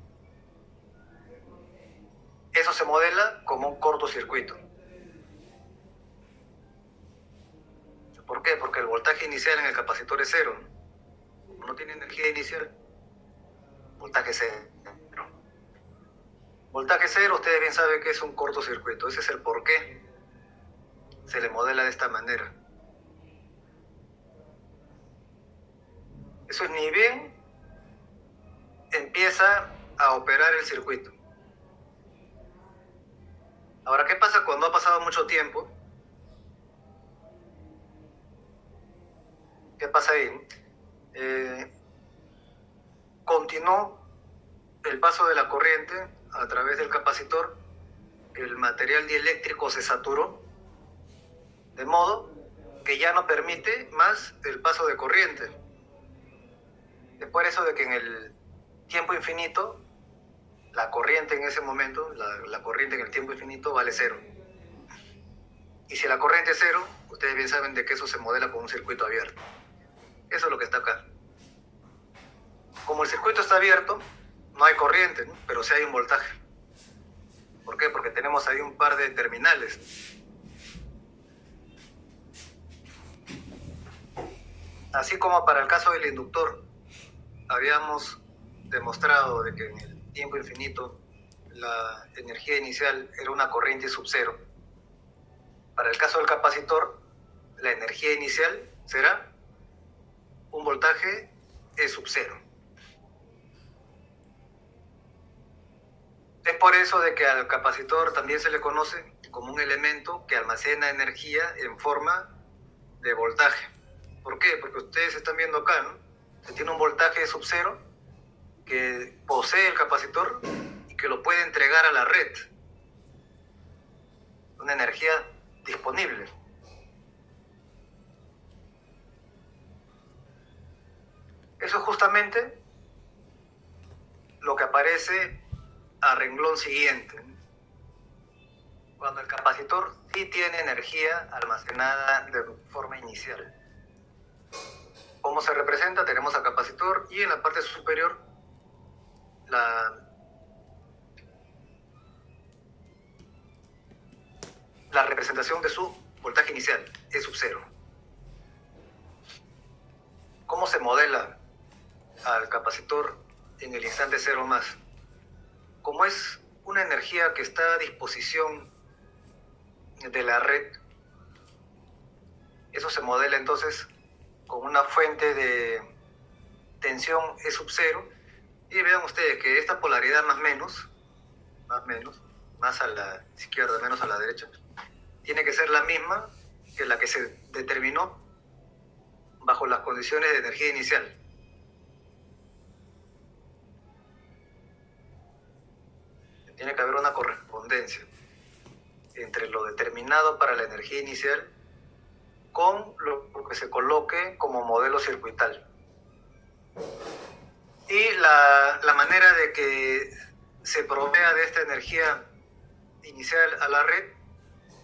Eso se modela como un cortocircuito. ¿Por qué? Porque el voltaje inicial en el capacitor es cero. Como no tiene energía inicial, voltaje cero. Voltaje cero, ustedes bien saben que es un cortocircuito. Ese es el por qué se le modela de esta manera. Eso es ni bien empieza a operar el circuito. Ahora, ¿qué pasa cuando ha pasado mucho tiempo? ¿Qué pasa ahí? Continuó el paso de la corriente a través del capacitor, el material dieléctrico se saturó, de modo que ya no permite más el paso de corriente. Es por eso de que en el tiempo infinito, la corriente en ese momento, la corriente en el tiempo infinito vale cero. Y si la corriente es cero, ustedes bien saben de que eso se modela con un circuito abierto. Eso es lo que está acá. Como el circuito está abierto, no hay corriente, ¿no? Pero sí hay un voltaje. ¿Por qué? Porque tenemos ahí un par de terminales. Así como para el caso del inductor, habíamos demostrado de que en el tiempo infinito la energía inicial era una corriente sub cero. Para el caso del capacitor, la energía inicial será un voltaje E sub cero. Es por eso de que al capacitor también se le conoce como un elemento que almacena energía en forma de voltaje. ¿Por qué? Porque ustedes están viendo acá, ¿no? Que tiene un voltaje sub cero que posee el capacitor y que lo puede entregar a la red. Una energía disponible. Eso es justamente lo que aparece a renglón siguiente, cuando el capacitor sí tiene energía almacenada de forma inicial. ¿Cómo se representa? Tenemos al capacitor y en la parte superior la representación de su voltaje inicial, E sub cero. ¿Cómo se modela al capacitor en el instante cero más? Como es una energía que está a disposición de la red, eso se modela entonces con una fuente de tensión E sub cero, y vean ustedes que esta polaridad más a la izquierda, menos a la derecha, tiene que ser la misma que la que se determinó bajo las condiciones de energía inicial. Tiene que haber una correspondencia entre lo determinado para la energía inicial con lo que se coloque como modelo circuital. Y la manera de que se provea de esta energía inicial a la red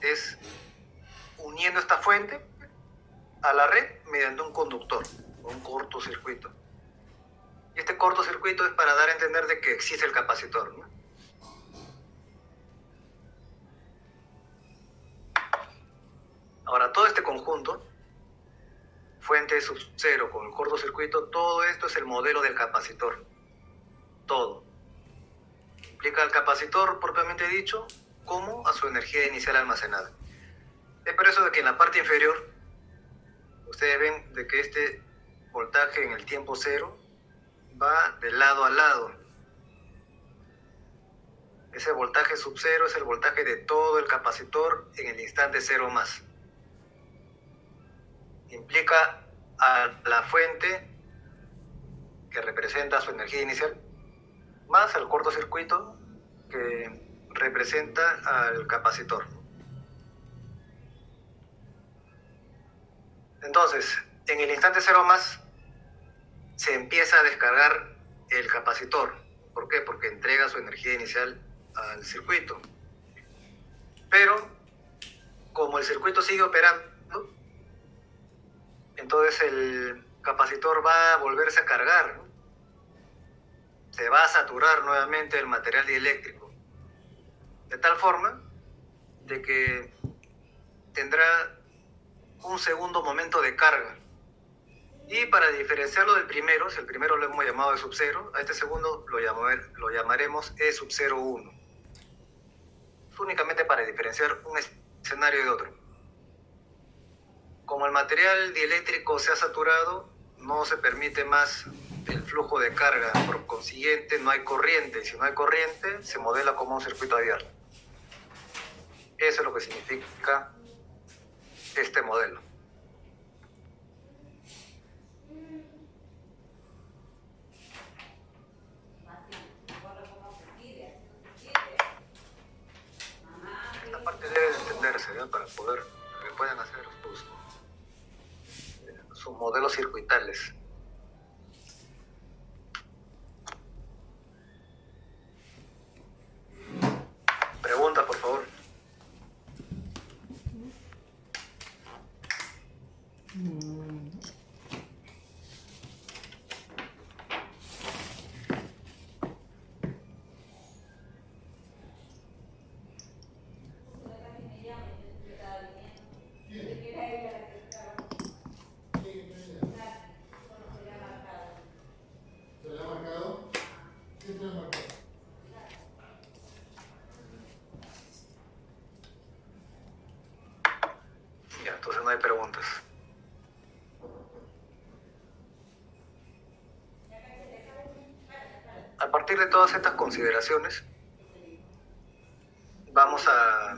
es uniendo esta fuente a la red mediante un conductor, un cortocircuito. Y este cortocircuito es para dar a entender de que existe el capacitor, ¿no? Ahora, todo este conjunto, fuente sub cero con el cortocircuito, todo esto es el modelo del capacitor. Todo. Implica al capacitor propiamente dicho como a su energía inicial almacenada. Es por eso de que en la parte inferior ustedes ven de que este voltaje en el tiempo cero va de lado a lado. Ese voltaje sub cero es el voltaje de todo el capacitor en el instante cero más. Implica a la fuente que representa su energía inicial más al cortocircuito que representa al capacitor. Entonces, en el instante cero más se empieza a descargar el capacitor. ¿Por qué? Porque entrega su energía inicial al circuito. Pero, como el circuito sigue operando, entonces el capacitor va a volverse a cargar, ¿no? Se va a saturar nuevamente el material dieléctrico, de tal forma de que tendrá un segundo momento de carga. Y para diferenciarlo del primero, si el primero lo hemos llamado E sub 0, a este segundo lo llamaremos E sub 0,1. Es únicamente para diferenciar un escenario de otro. Como el material dieléctrico se ha saturado, no se permite más el flujo de carga, por consiguiente no hay corriente. Si no hay corriente, se modela como un circuito abierto. Eso es lo que significa este modelo. Esta parte debe entenderse, ¿no? Para que puedan hacer sus modelos circuitales. Pregunta, por favor. Ya, entonces no hay preguntas. A partir de todas estas consideraciones, vamos a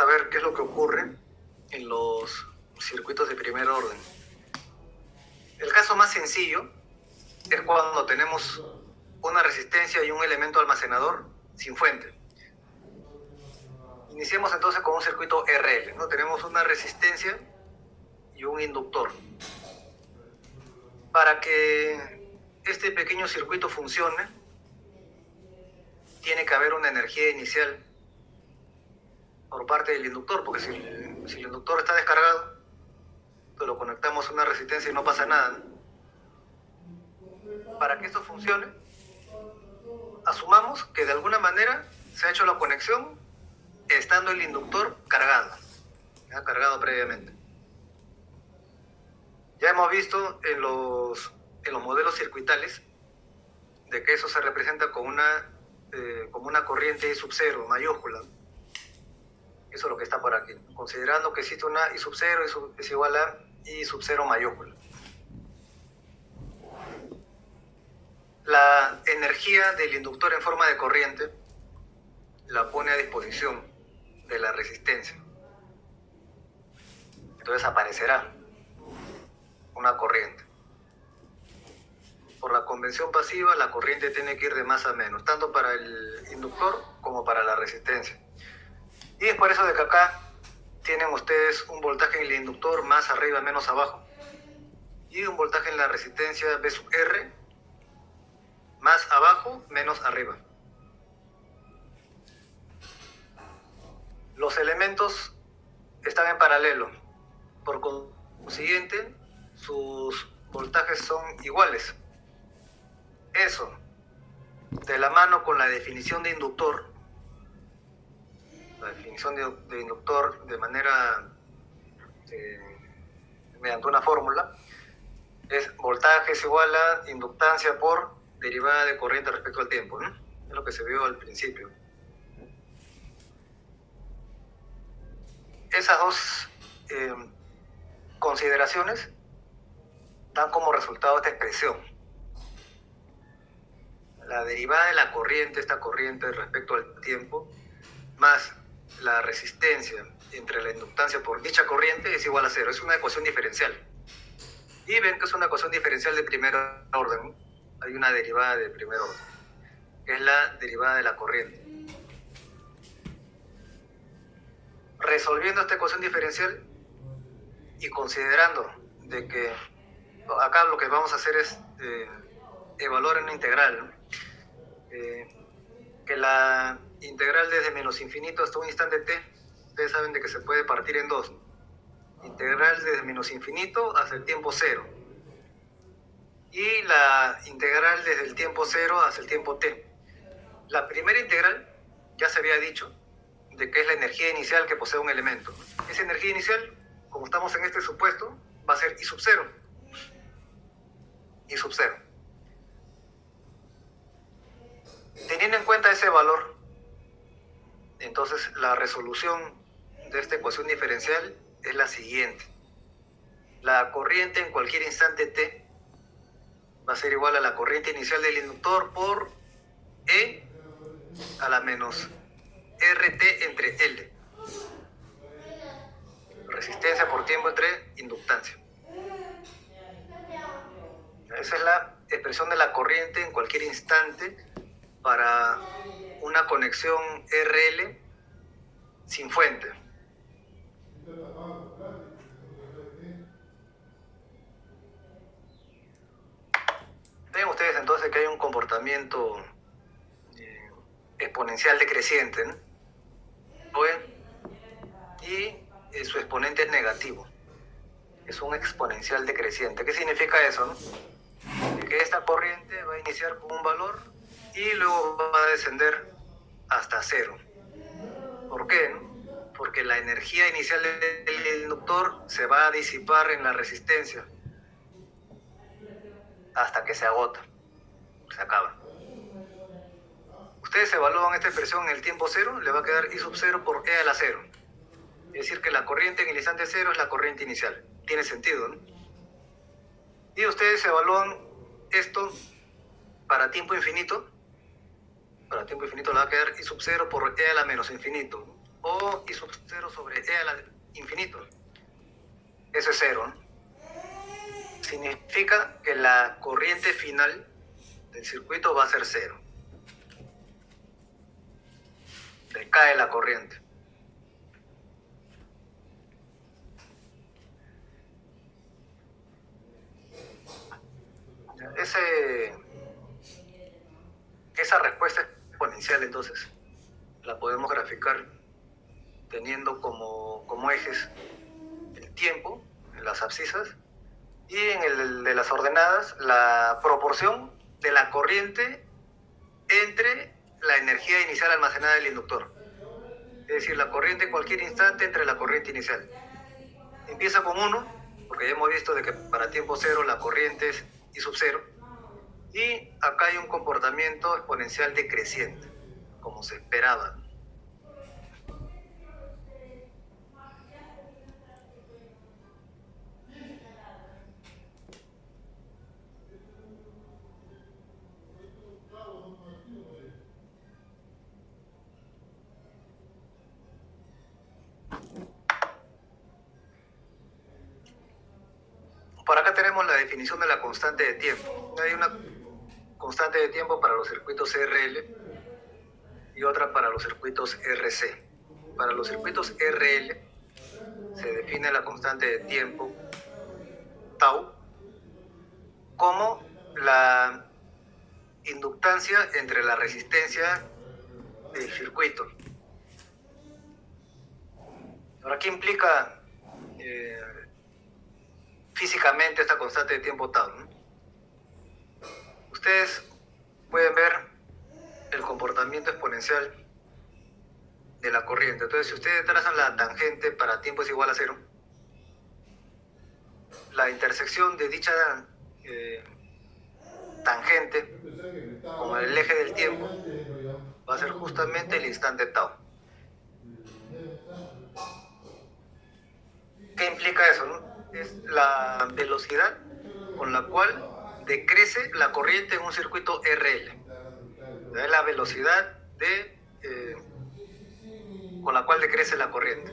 ver qué es lo que ocurre en los circuitos de primer orden. El caso más sencillo es cuando tenemos una resistencia y un elemento almacenador sin fuente. Iniciemos entonces con un circuito RL, ¿no? Tenemos una resistencia y un inductor. Para que este pequeño circuito funcione, tiene que haber una energía inicial por parte del inductor, porque si el inductor está descargado, pues lo conectamos a una resistencia y no pasa nada, ¿no? Para que esto funcione, asumamos que de alguna manera se ha hecho la conexión estando el inductor cargado, ya cargado previamente. Ya hemos visto en los modelos circuitales de que eso se representa como una corriente I sub 0 mayúscula. Eso es lo que está por aquí. Considerando que existe una I sub 0 es igual a I sub 0 mayúscula. La energía del inductor en forma de corriente la pone a disposición de la resistencia. Entonces aparecerá una corriente. Por la convención pasiva, la corriente tiene que ir de más a menos, tanto para el inductor como para la resistencia. Y es por eso de que acá tienen ustedes un voltaje en el inductor más arriba, menos abajo, y un voltaje en la resistencia V sub R más abajo, menos arriba. Los elementos están en paralelo. Por consiguiente, sus voltajes son iguales. Eso, de la mano con la definición de inductor, la definición de inductor de manera, mediante una fórmula, es voltaje es igual a inductancia por derivada de corriente respecto al tiempo, ¿no? Es lo que se vio al principio. Esas dos consideraciones dan como resultado esta expresión. La derivada de la corriente, esta corriente respecto al tiempo, más la resistencia entre la inductancia por dicha corriente es igual a cero. Es una ecuación diferencial. Y ven que es una ecuación diferencial de primer orden, ¿no? Hay una derivada de primer orden, que es la derivada de la corriente. Resolviendo esta ecuación diferencial y considerando de que acá lo que vamos a hacer es evaluar una integral, ¿no? Que la integral desde menos infinito hasta un instante t, ustedes saben de que se puede partir en dos. Integral desde menos infinito hasta el tiempo cero. Y la integral desde el tiempo cero hasta el tiempo t. La primera integral, ya se había dicho, de que es la energía inicial que posee un elemento. Esa energía inicial, como estamos en este supuesto, va a ser I sub 0. I sub 0. Teniendo en cuenta ese valor, entonces la resolución de esta ecuación diferencial es la siguiente. La corriente en cualquier instante t va a ser igual a la corriente inicial del inductor por E a la menos RT entre L. Resistencia por tiempo entre inductancia. Esa es la expresión de la corriente en cualquier instante para una conexión RL sin fuente. Ven ustedes entonces que hay un comportamiento exponencial decreciente, ¿no? Y su exponente es negativo. Es un exponencial decreciente. ¿Qué significa eso, no? Que esta corriente va a iniciar con un valor y luego va a descender hasta cero. ¿Por qué, no? Porque la energía inicial del inductor se va a disipar en la resistencia hasta que se agota, se acaba. Ustedes evalúan esta expresión en el tiempo cero, le va a quedar I sub 0 por E a la 0. Es decir, que la corriente en el instante cero es la corriente inicial. Tiene sentido, ¿no? Y ustedes evalúan esto para tiempo infinito. Para tiempo infinito le va a quedar I sub 0 por E a la menos infinito. O I sub 0 sobre E a la infinito. Eso es cero, ¿no? Significa que la corriente final del circuito va a ser cero. Decae la corriente. Esa respuesta exponencial, entonces, la podemos graficar teniendo como ejes el tiempo en las abscisas y en el de las ordenadas la proporción de la corriente entre la energía inicial almacenada del inductor. Es decir, la corriente en cualquier instante entre la corriente inicial. Empieza con 1, porque ya hemos visto de que para tiempo cero la corriente es I sub 0. Y acá hay un comportamiento exponencial decreciente, como se esperaba. Por acá tenemos la definición de la constante de tiempo. Hay una constante de tiempo para los circuitos RL y otra para los circuitos RC. Para los circuitos RL se define la constante de tiempo tau como la inductancia entre la resistencia del circuito. Ahora, ¿qué implica físicamente esta constante de tiempo tau, ¿no? Ustedes pueden ver el comportamiento exponencial de la corriente. Entonces, si ustedes trazan la tangente para tiempo es igual a 0, la intersección de dicha tangente con el eje del tiempo va a ser justamente el instante tau. ¿Qué implica eso, no? Es la velocidad con la cual decrece la corriente en un circuito RL. Es la velocidad con la cual decrece la corriente.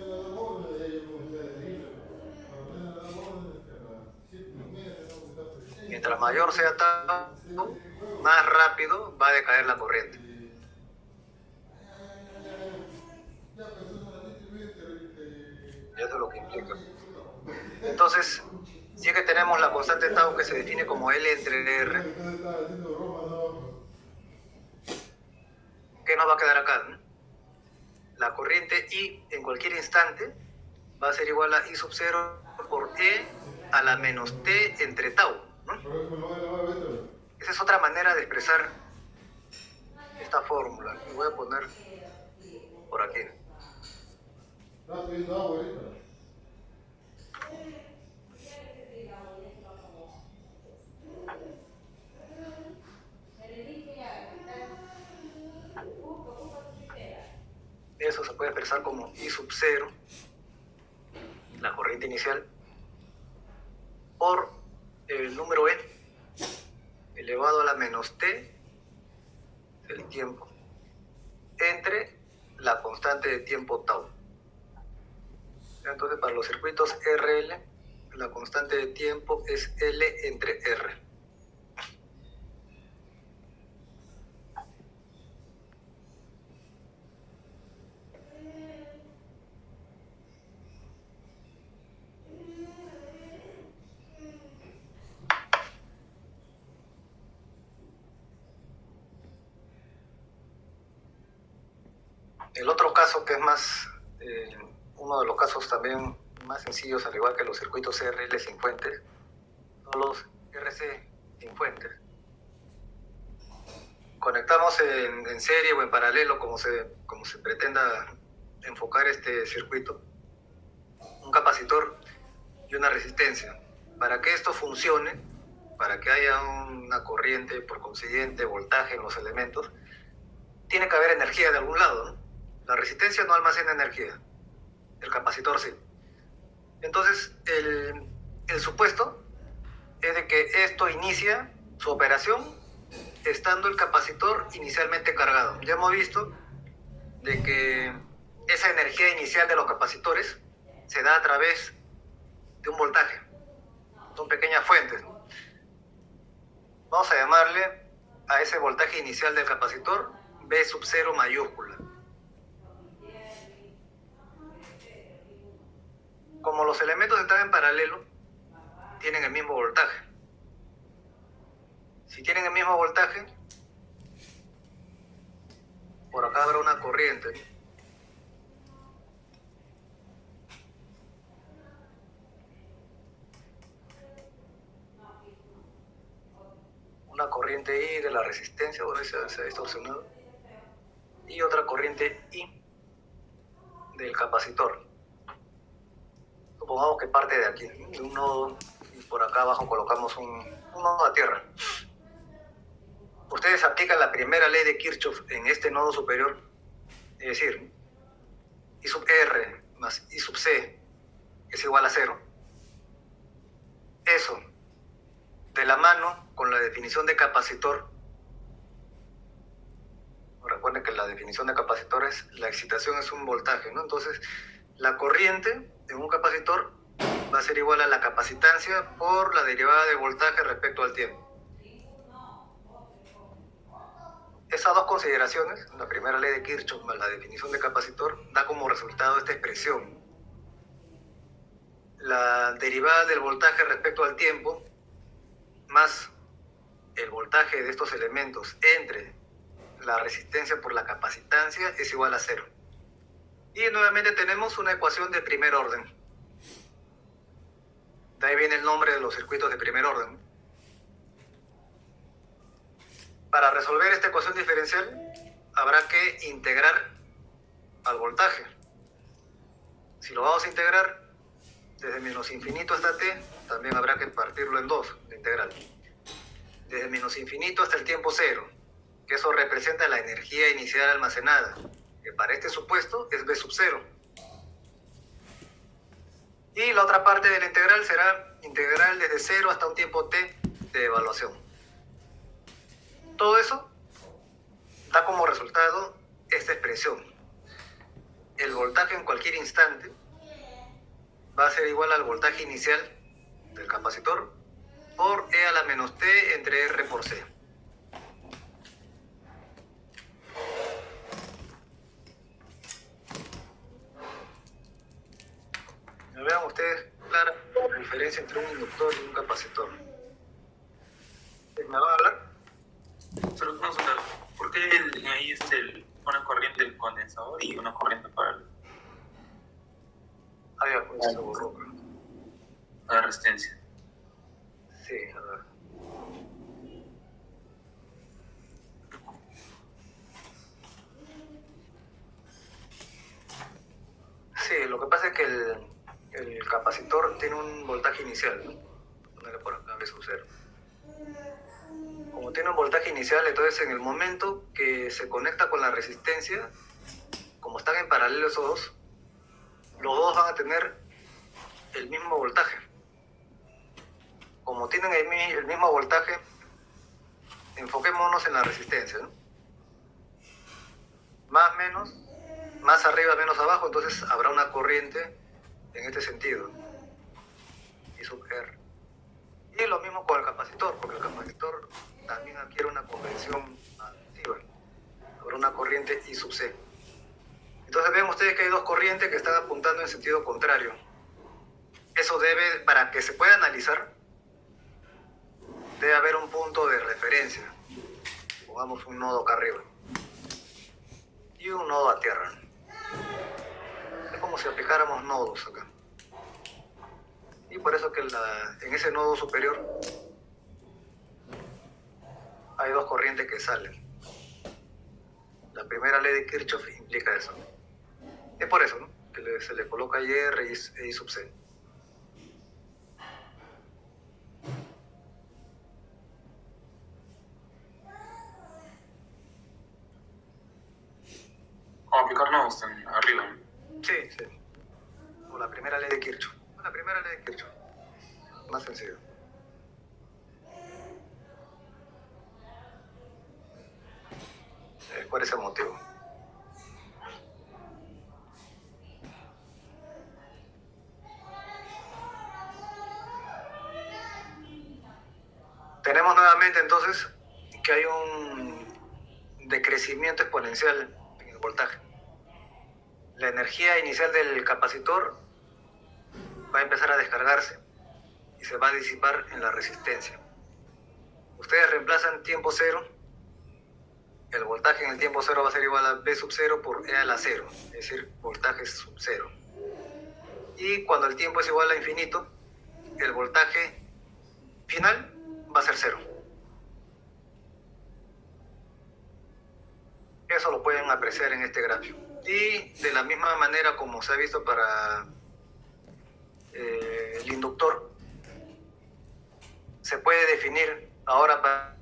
Mientras mayor sea tau, más rápido va a decaer la corriente. Eso es lo que implica. Entonces, si es que tenemos la constante tau que se define como L entre R, ¿qué nos va a quedar acá, no? La corriente I en cualquier instante va a ser igual a I sub 0 por E a la menos T entre tau, ¿no? Esa es otra manera de expresar esta fórmula. Y voy a poner por aquí. Eso se puede expresar como I sub 0, la corriente inicial, por el número E elevado a la menos T, el tiempo, entre la constante de tiempo tau. Entonces, para los circuitos RL, la constante de tiempo es L entre R. El otro caso que es más, uno de los casos también más sencillos, al igual que los circuitos RL sin fuentes, son los RC sin fuentes. Conectamos en serie o en paralelo, como se pretenda enfocar este circuito, un capacitor y una resistencia. Para que esto funcione, para que haya una corriente, por consiguiente voltaje en los elementos, tiene que haber energía de algún lado, ¿no? La resistencia no almacena energía, el capacitor sí. Entonces, el supuesto es de que esto inicia su operación estando el capacitor inicialmente cargado. Ya hemos visto de que esa energía inicial de los capacitores se da a través de un voltaje. Son pequeñas fuentes, ¿no? Vamos a llamarle a ese voltaje inicial del capacitor V sub 0 mayúscula. Como los elementos están en paralelo, tienen el mismo voltaje. Si tienen el mismo voltaje, por acá habrá una corriente. Una corriente I de la resistencia, bueno, se ha distorsionado. Y otra corriente I del capacitor. Supongamos que parte de aquí, de un nodo, y por acá abajo colocamos un nodo a tierra. Ustedes aplican la primera ley de Kirchhoff en este nodo superior, es decir, I sub R más I sub C es igual a 0. Eso, de la mano con la definición de capacitor. Recuerden que la definición de capacitor es la excitación es un voltaje, ¿no? Entonces, la corriente en un capacitor va a ser igual a la capacitancia por la derivada de voltaje respecto al tiempo. Esas dos consideraciones, la primera ley de Kirchhoff más la definición de capacitor, da como resultado esta expresión. La derivada del voltaje respecto al tiempo más el voltaje de estos elementos entre la resistencia por la capacitancia es igual a 0. Y nuevamente tenemos una ecuación de primer orden. De ahí viene el nombre de los circuitos de primer orden. Para resolver esta ecuación diferencial, habrá que integrar al voltaje. Si lo vamos a integrar desde menos infinito hasta t, también habrá que partirlo en dos, la integral. Desde menos infinito hasta el tiempo cero, que eso representa la energía inicial almacenada, que para este supuesto es B sub 0. Y la otra parte de la integral será integral desde 0 hasta un tiempo t de evaluación. Todo eso da como resultado esta expresión. El voltaje en cualquier instante va a ser igual al voltaje inicial del capacitor por E a la menos t entre R por C. Vean ustedes clara la diferencia entre un inductor y un capacitor. ¿Me van a hablar? Solo vamos a ver, ¿por qué ahí una corriente del condensador y una corriente para Había pues se borró. la resistencia? Sí, a ver. Sí, lo que pasa es que el capacitor tiene un voltaje inicial, ¿no? Ponerle por acá, B sub 0. Como tiene un voltaje inicial, entonces en el momento que se conecta con la resistencia, como están en paralelo esos dos, los dos van a tener el mismo voltaje. Como tienen el mismo voltaje, enfoquémonos en la resistencia, ¿no? Más, menos, más arriba, menos abajo, entonces habrá una corriente en este sentido, I sub R. Y lo mismo con el capacitor, porque el capacitor también adquiere una convención aditiva. Habrá una corriente I sub C. Entonces ven ustedes que hay dos corrientes que están apuntando en sentido contrario. Eso debe, para que se pueda analizar, debe haber un punto de referencia. Pongamos un nodo acá arriba. Y un nodo a tierra. Es como si aplicáramos nodos acá. Y por eso que en ese nodo superior hay dos corrientes que salen. La primera ley de Kirchhoff implica eso. Es por eso, ¿no?, que se le coloca IR y I sub C. ¿Cómo aplicar nodos arriba? Sí, sí. O la primera ley de Kirchhoff. La primera ley de Kirchhoff. Más sencillo. Por ese motivo. Tenemos nuevamente entonces que hay un decrecimiento exponencial en el voltaje. La energía inicial del capacitor va a empezar a descargarse y se va a disipar en la resistencia. Ustedes reemplazan tiempo cero, el voltaje en el tiempo cero va a ser igual a B sub 0 por E a la 0, es decir, voltaje sub 0. Y cuando el tiempo es igual a infinito, el voltaje final va a ser 0. Eso lo pueden apreciar en este gráfico. Y de la misma manera como se ha visto para el inductor, se puede definir ahora para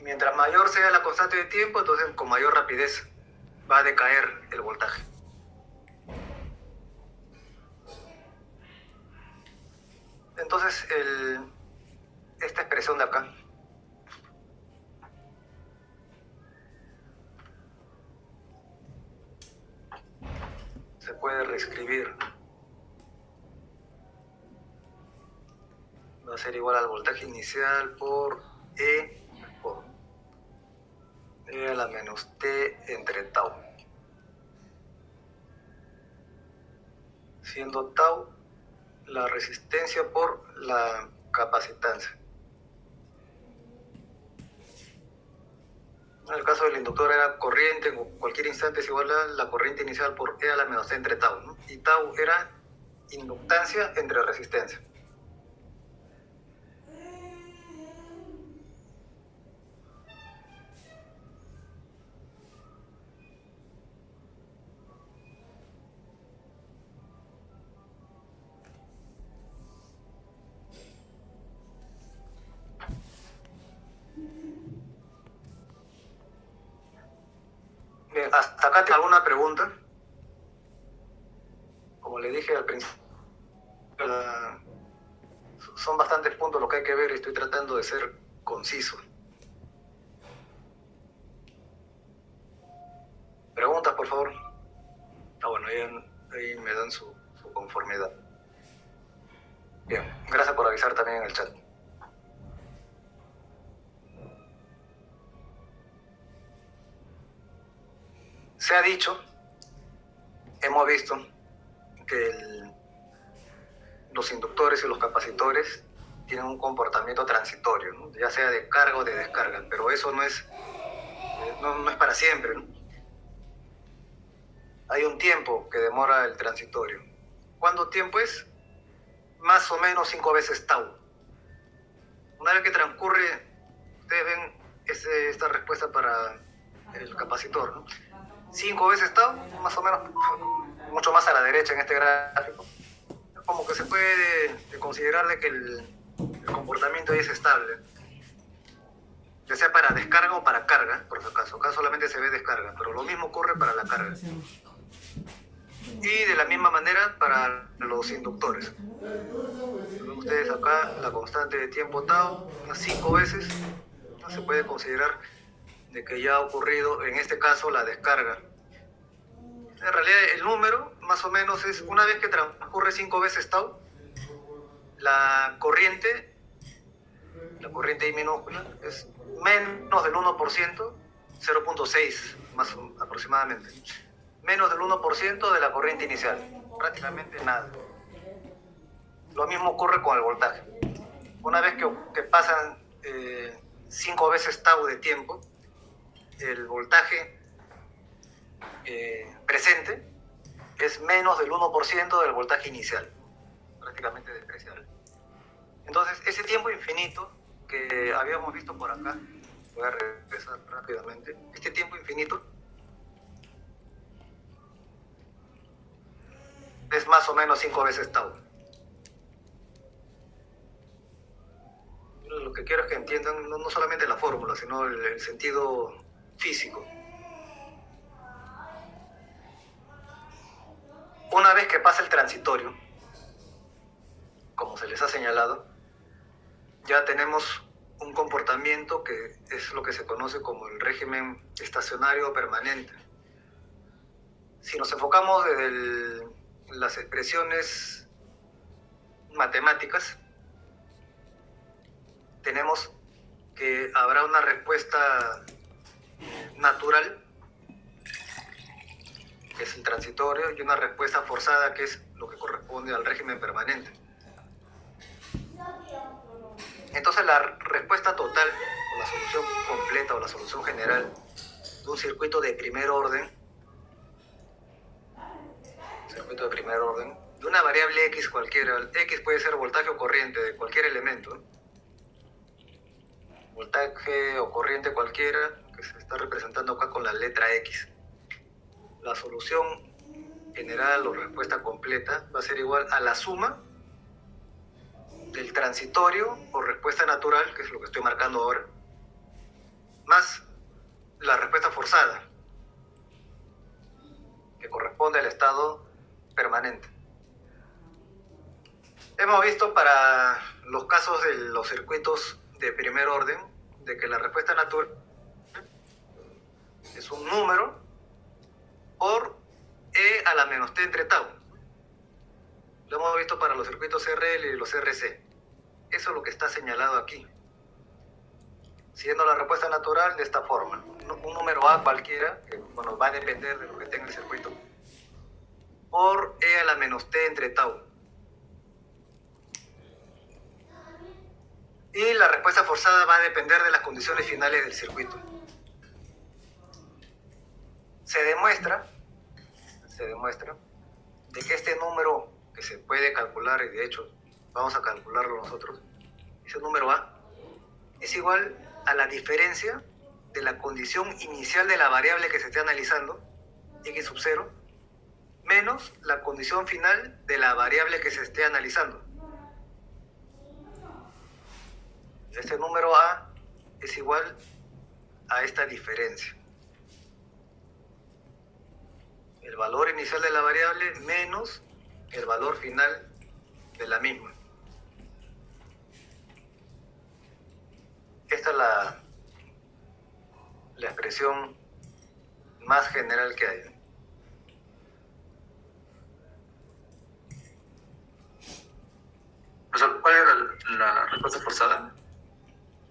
mientras mayor sea la constante de tiempo, entonces con mayor rapidez va a decaer el voltaje. Entonces, esta expresión de acá se puede reescribir va a ser igual al voltaje inicial por E a la menos T entre tau. Siendo tau la resistencia por la capacitancia. En el caso del inductor era corriente, en cualquier instante es igual a la corriente inicial por E a la menos T entre tau, ¿no? Y tau era inductancia entre resistencia. Bien, hasta acá tengo alguna pregunta. Como le dije al principio, son bastantes puntos los que hay que ver y estoy tratando de ser conciso. Preguntas, por favor. Bueno, ahí me dan su conformidad. Bien, gracias por avisar también en el chat. Se ha dicho, hemos visto que los inductores y los capacitores tienen un comportamiento transitorio, ¿no? Ya sea de carga o de descarga, pero eso no es para siempre, ¿no? Hay un tiempo que demora el transitorio. ¿Cuánto tiempo es? Más o menos 5 veces tau. Una vez que transcurre, ustedes ven esta respuesta para el capacitor, ¿no? 5 veces tau, más o menos, mucho más a la derecha en este gráfico. Como que se puede considerar de que el comportamiento ahí es estable, ya sea para descarga o para carga, por si acaso. Acá solamente se ve descarga, pero lo mismo ocurre para la carga. Y de la misma manera para los inductores. Ven ustedes acá la constante de tiempo tau, unas 5 veces, no se puede considerar de que ya ha ocurrido, en este caso, la descarga. En realidad el número, más o menos, es una vez que transcurre 5 veces tau, la corriente I minúscula, es menos del 1%, 0.6 más aproximadamente. Menos del 1% de la corriente inicial, prácticamente nada. Lo mismo ocurre con el voltaje. Una vez que pasan 5 veces tau de tiempo, el voltaje presente es menos del 1% del voltaje inicial, prácticamente despreciable. Entonces, ese tiempo infinito que habíamos visto por acá, voy a regresar rápidamente, este tiempo infinito es más o menos 5 veces tau. Lo que quiero es que entiendan no solamente la fórmula, sino el sentido físico. Una vez que pasa el transitorio, como se les ha señalado, ya tenemos un comportamiento que es lo que se conoce como el régimen estacionario permanente. Si nos enfocamos desde las expresiones matemáticas, tenemos que habrá una respuesta natural, que es el transitorio, y una respuesta forzada, que es lo que corresponde al régimen permanente. Entonces la respuesta total, o la solución completa, o la solución general de un circuito de primer orden, de una variable X cualquiera, X puede ser voltaje o corriente de cualquier elemento, ¿no? Voltaje o corriente cualquiera, que se está representando acá con la letra X. La solución general o respuesta completa va a ser igual a la suma del transitorio o respuesta natural, que es lo que estoy marcando ahora, más la respuesta forzada, que corresponde al estado permanente. Hemos visto para los casos de los circuitos de primer orden, de que la respuesta natural es un número por E a la menos T entre tau. Lo hemos visto para los circuitos RL y los RC. Eso es lo que está señalado aquí. Siendo la respuesta natural de esta forma. Un número A cualquiera, que bueno, va a depender de lo que tenga el circuito, por E a la menos T entre tau. Y la respuesta forzada va a depender de las condiciones finales del circuito. Se demuestra de que este número que se puede calcular, y de hecho vamos a calcularlo nosotros, ese número A es igual a la diferencia de la condición inicial de la variable que se esté analizando, x sub 0, menos la condición final de la variable que se esté analizando. Este número A es igual a esta diferencia. El valor inicial de la variable menos el valor final de la misma. Esta es la expresión más general que hay. ¿Cuál era la respuesta forzada?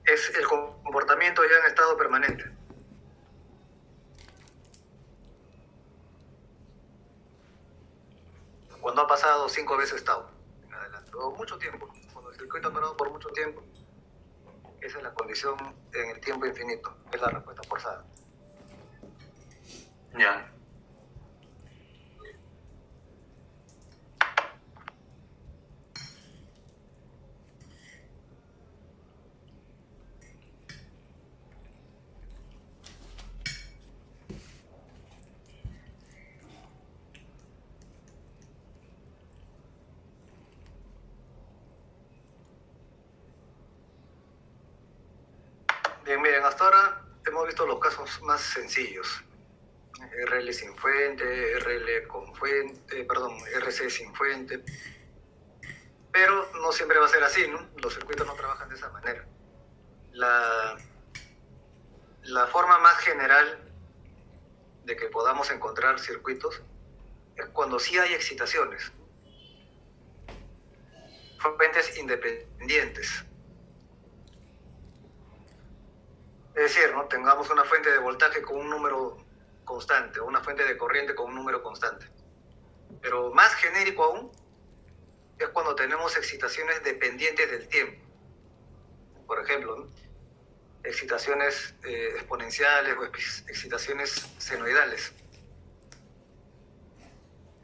Es el comportamiento ya en estado permanente. Cuando ha pasado 5 veces tau en adelante, o mucho tiempo, cuando el circuito ha parado por mucho tiempo, esa es la condición en el tiempo infinito, es la respuesta forzada. Ya. Bien, miren, hasta ahora hemos visto los casos más sencillos. RL sin fuente, RL con fuente, perdón, RC sin fuente. Pero no siempre va a ser así, ¿no? Los circuitos no trabajan de esa manera. La forma más general de que podamos encontrar circuitos es cuando sí hay excitaciones. Fuentes independientes. Es decir, ¿no? Tengamos una fuente de voltaje con un número constante, o una fuente de corriente con un número constante. Pero más genérico aún es cuando tenemos excitaciones dependientes del tiempo. Por ejemplo, ¿no? Excitaciones exponenciales o excitaciones senoidales.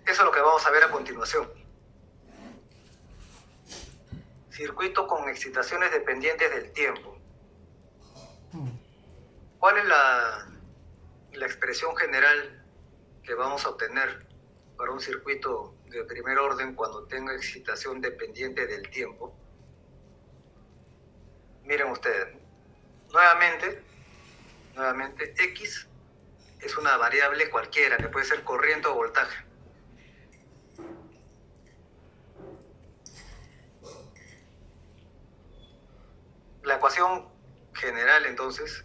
Eso es lo que vamos a ver a continuación. Circuito con excitaciones dependientes del tiempo. ¿Cuál es la expresión general que vamos a obtener para un circuito de primer orden cuando tenga excitación dependiente del tiempo? Miren ustedes, nuevamente, X es una variable cualquiera, que puede ser corriente o voltaje. La ecuación general, entonces,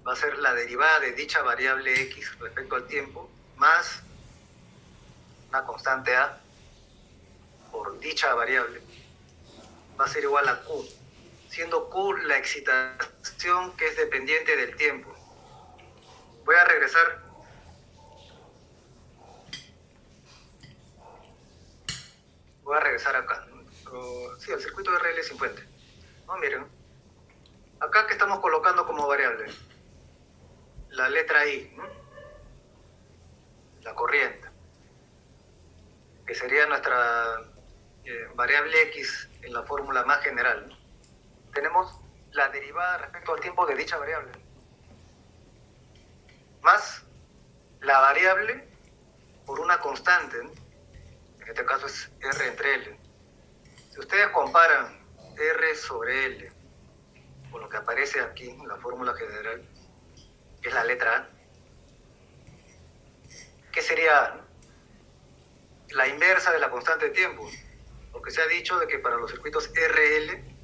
va a ser la derivada de dicha variable X respecto al tiempo, más una constante A por dicha variable, va a ser igual a Q, siendo Q la excitación que es dependiente del tiempo. Voy a regresar acá. Sí, el circuito de RL sin fuente. No, miren, acá que estamos colocando como variable la letra I, ¿no? La corriente, que sería nuestra variable X en la fórmula más general, ¿no? Tenemos la derivada respecto al tiempo de dicha variable, más la variable por una constante, ¿no? En este caso es R entre L. Si ustedes comparan R sobre L con lo que aparece aquí en la fórmula general, que es la letra A, ¿qué sería la inversa de la constante de tiempo? Porque se ha dicho de que para los circuitos RL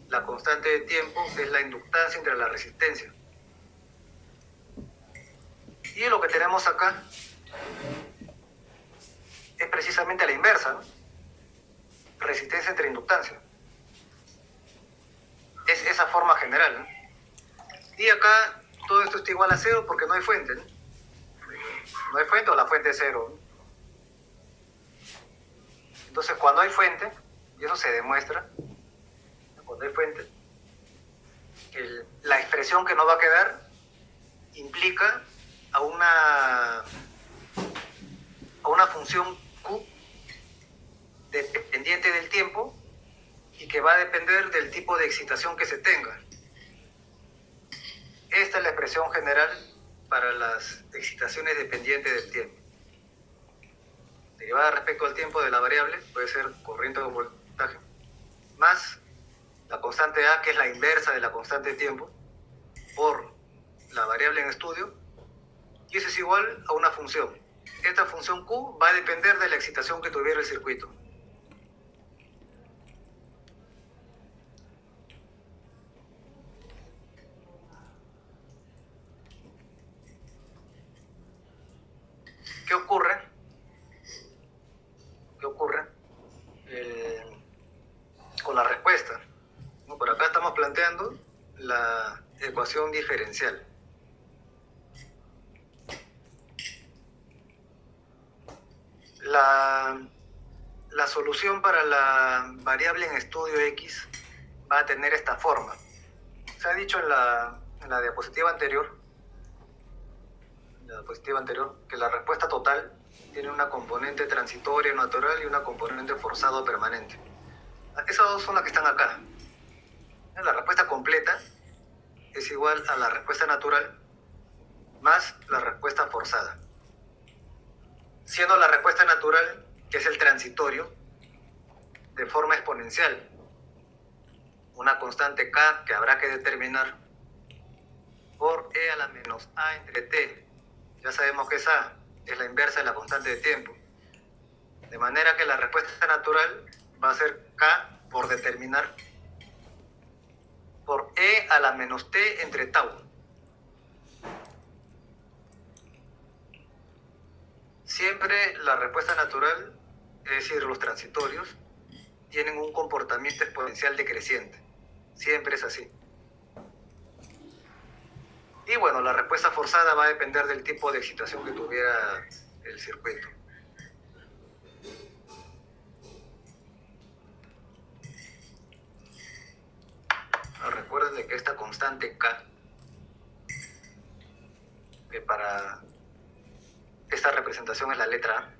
la constante de tiempo es la inductancia entre la resistencia. Y lo que tenemos acá es precisamente la inversa, ¿no? Resistencia entre inductancia. Es esa forma general, ¿no? Y acá todo esto está igual a cero porque no hay fuente, ¿no? No hay fuente o la fuente es cero, ¿no? Entonces cuando hay fuente, y eso se demuestra, cuando hay fuente, la expresión que nos va a quedar implica a una función Q dependiente del tiempo y que va a depender del tipo de excitación que se tenga. Esta es la expresión general para las excitaciones dependientes del tiempo. Derivada respecto al tiempo de la variable puede ser corriente o voltaje, más la constante A, que es la inversa de la constante de tiempo, por la variable en estudio, y eso es igual a una función. Esta función Q va a depender de la excitación que tuviera el circuito. ¿Qué ocurre? Con la respuesta? ¿No? Por acá estamos planteando la ecuación diferencial. La solución para la variable en estudio X va a tener esta forma. Se ha dicho en la diapositiva anterior, que la respuesta total tiene una componente transitoria natural y una componente forzado permanente. Esas dos son las que están acá. La respuesta completa es igual a la respuesta natural más la respuesta forzada. Siendo la respuesta natural, que es el transitorio, de forma exponencial, una constante K que habrá que determinar por E a la menos A entre T. Ya sabemos que esa es la inversa de la constante de tiempo. De manera que la respuesta natural va a ser K por determinar por E a la menos T entre tau. Siempre la respuesta natural, es decir, los transitorios, tienen un comportamiento exponencial decreciente. Siempre es así. Y bueno, la respuesta forzada va a depender del tipo de excitación que tuviera el circuito. Recuerden de que esta constante K, que para esta representación es la letra A,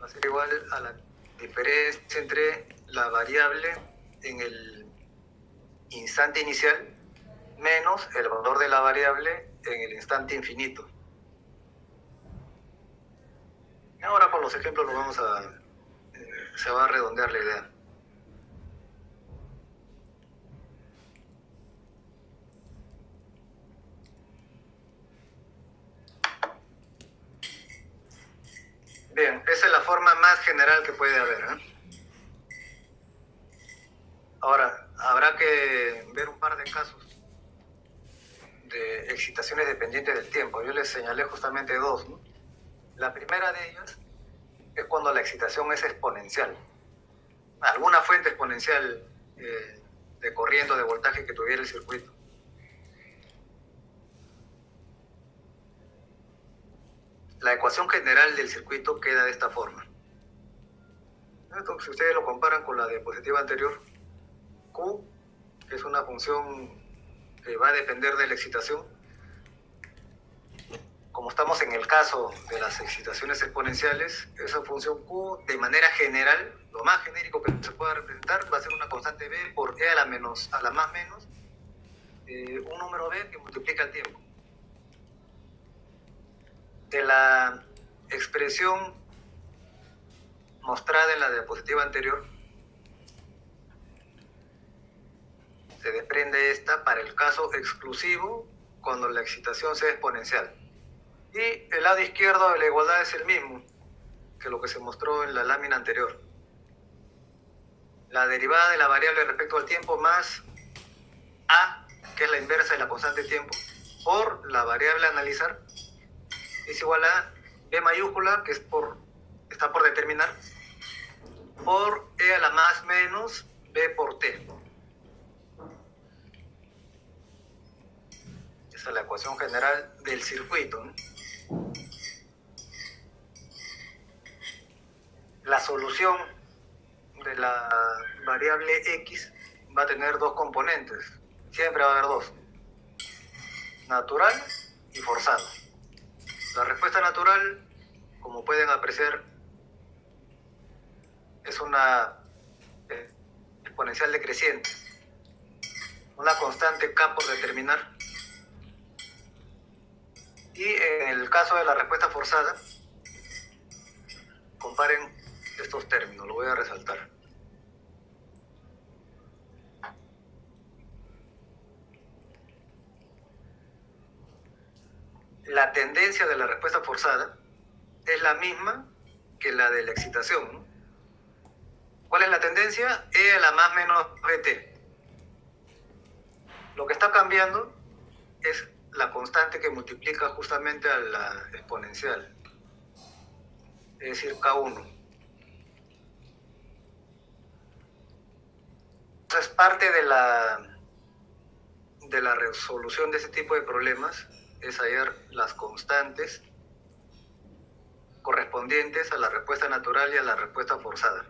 va a ser igual a la diferencia entre la variable en el instante inicial menos el valor de la variable en el instante infinito. Ahora con los ejemplos se va a redondear la idea. Bien, esa es la forma más general que puede haber, ¿eh? Ahora, habrá que ver un par de casos de excitaciones dependientes del tiempo. Yo les señalé justamente dos, ¿no? La primera de ellas es cuando la excitación es exponencial. Alguna fuente exponencial de corriente o de voltaje que tuviera el circuito. La ecuación general del circuito queda de esta forma. Entonces, si ustedes lo comparan con la diapositiva anterior, Q, que es una función que va a depender de la excitación, como estamos en el caso de las excitaciones exponenciales, esa función Q, de manera general, lo más genérico que se pueda representar, va a ser una constante B por E a la más menos, un número B que multiplica el tiempo. De la expresión mostrada en la diapositiva anterior, se desprende esta para el caso exclusivo cuando la excitación sea exponencial. Y el lado izquierdo de la igualdad es el mismo que lo que se mostró en la lámina anterior. La derivada de la variable respecto al tiempo más A, que es la inversa de la constante de tiempo, por la variable a analizar, es igual a B mayúscula, que está por determinar, por E a la más menos B por T. Esta es la ecuación general del circuito, ¿no? La solución de la variable X va a tener dos componentes. Siempre va a haber dos. Natural y forzado. La respuesta natural, como pueden apreciar, es una exponencial decreciente. Una constante K por determinar. Y en el caso de la respuesta forzada, comparen estos términos, lo voy a resaltar. La tendencia de la respuesta forzada es la misma que la de la excitación, ¿no? ¿Cuál es la tendencia? E a la más menos bt. Lo que está cambiando es la constante que multiplica justamente a la exponencial, es decir, K1. Entonces, parte de la resolución de ese tipo de problemas es hallar las constantes correspondientes a la respuesta natural y a la respuesta forzada.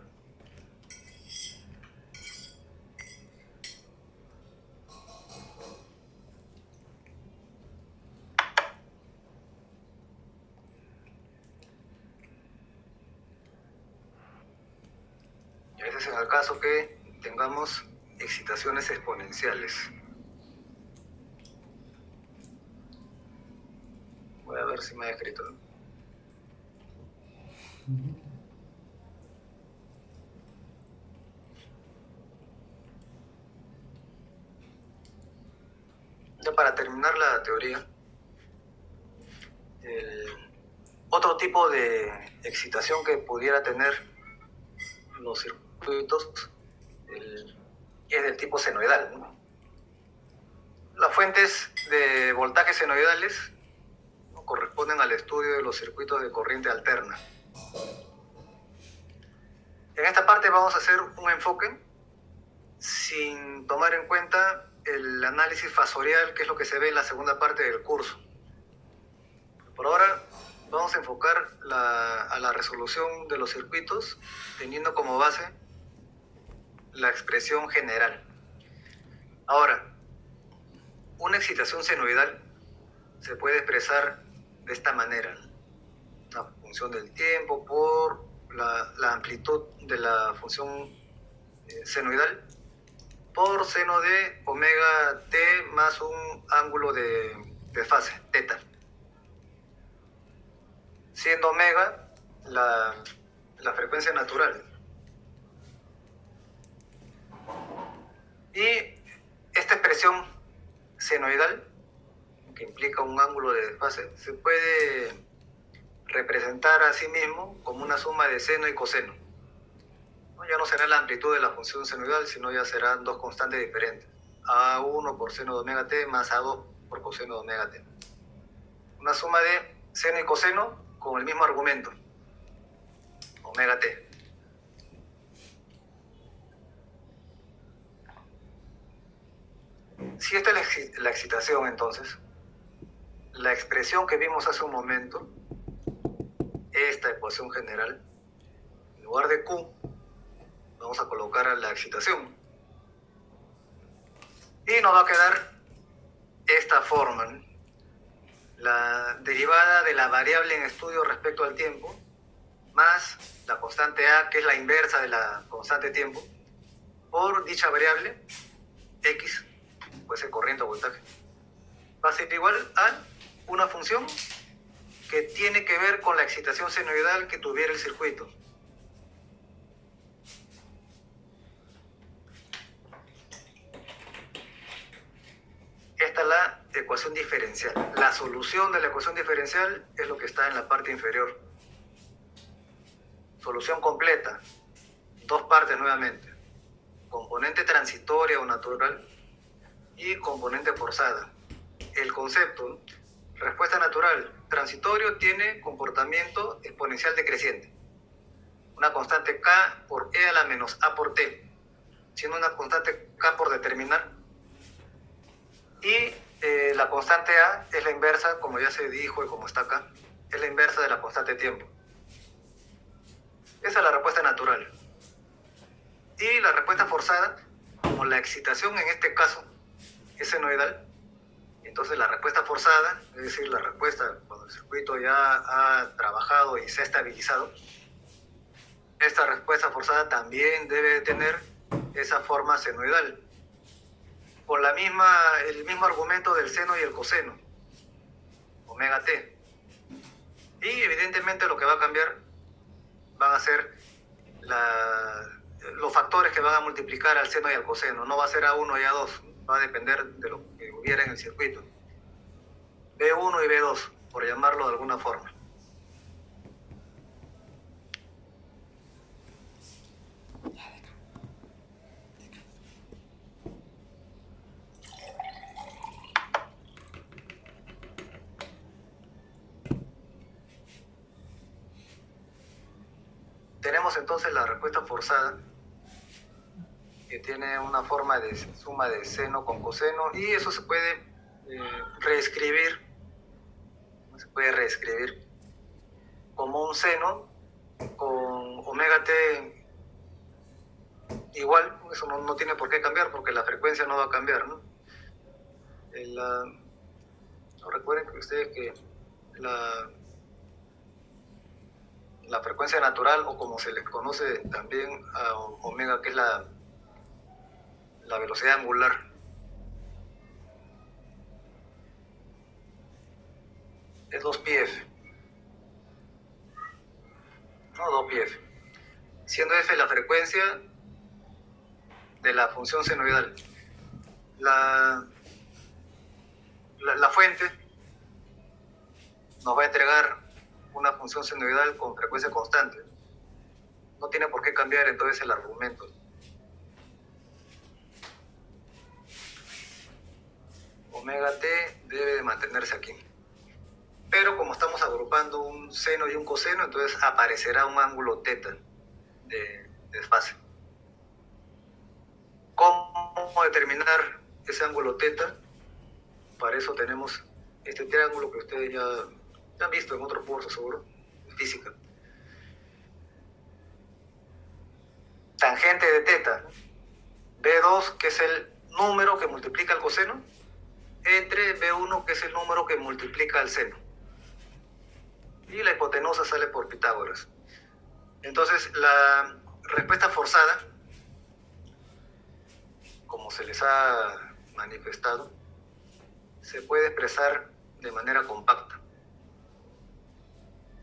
Ese es en el caso que tengamos excitaciones exponenciales. Voy a ver si me ha escrito. Ya para terminar la teoría, otro tipo de excitación que pudiera tener los circuitos es del tipo senoidal, ¿no? Las fuentes de voltaje senoidales, ¿no?, corresponden al estudio de los circuitos de corriente alterna. En esta parte vamos a hacer un enfoque sin tomar en cuenta el análisis fasorial, que es lo que se ve en la segunda parte del curso. Por ahora vamos a enfocar a la resolución de los circuitos teniendo como base la expresión general. Ahora, una excitación senoidal se puede expresar de esta manera: la función del tiempo por la amplitud de la función senoidal por seno de omega t más un ángulo de fase, teta. Siendo omega la frecuencia natural. Y esta expresión senoidal, que implica un ángulo de desfase, se puede representar a sí mismo como una suma de seno y coseno. Ya no será la amplitud de la función senoidal, sino ya serán dos constantes diferentes. A1 por seno de omega t más A2 por coseno de omega t. Una suma de seno y coseno con el mismo argumento, omega t. Si esta es la excitación, entonces, la expresión que vimos hace un momento, esta ecuación general, en lugar de Q, vamos a colocar a la excitación. Y nos va a quedar esta forma, ¿no? La derivada de la variable en estudio respecto al tiempo, más la constante A, que es la inversa de la constante tiempo, por dicha variable, X, puede ser corriente o voltaje, va a ser igual a una función que tiene que ver con la excitación senoidal que tuviera el circuito. Esta es la ecuación diferencial. La solución de la ecuación diferencial es lo que está en la parte inferior. Solución completa. Dos partes nuevamente. Componente transitoria o natural y componente forzada. El concepto, respuesta natural, transitorio, tiene comportamiento exponencial decreciente. Una constante K por E a la menos A por T, siendo una constante K por determinar. Y La constante A es la inversa, como ya se dijo y como está acá, es la inversa de la constante de tiempo. Esa es la respuesta natural. Y la respuesta forzada, como la excitación en este caso es senoidal, entonces la respuesta forzada, es decir, la respuesta cuando el circuito ya ha trabajado y se ha estabilizado, esta respuesta forzada también debe tener esa forma senoidal, con el mismo argumento del seno y el coseno, omega t. Y evidentemente lo que va a cambiar van a ser los factores que van a multiplicar al seno y al coseno. No va a ser A1 y A2, va a depender de lo que hubiera en el circuito. B1 y B2, por llamarlo de alguna forma. Tenemos entonces la respuesta forzada, que tiene una forma de suma de seno con coseno, y eso se puede reescribir como un seno con omega t igual. Eso no tiene por qué cambiar porque la frecuencia no va a cambiar, ¿no? Recuerden que ustedes que la frecuencia natural, o como se les conoce también a omega, que es la velocidad angular, es 2πf, no 2πf, siendo f la frecuencia de la función senoidal. La fuente nos va a entregar una función senoidal con frecuencia constante. No tiene por qué cambiar entonces el argumento. Omega t debe de mantenerse aquí. Pero como estamos agrupando un seno y un coseno, entonces aparecerá un ángulo teta de desfase. ¿Cómo determinar ese ángulo teta? Para eso tenemos este triángulo que ustedes ya han visto en otro curso seguro, de física. Tangente de teta, B2, que es el número que multiplica el coseno, entre B1, que es el número que multiplica el seno. Y la hipotenusa sale por Pitágoras. Entonces, la respuesta forzada, como se les ha manifestado, se puede expresar de manera compacta.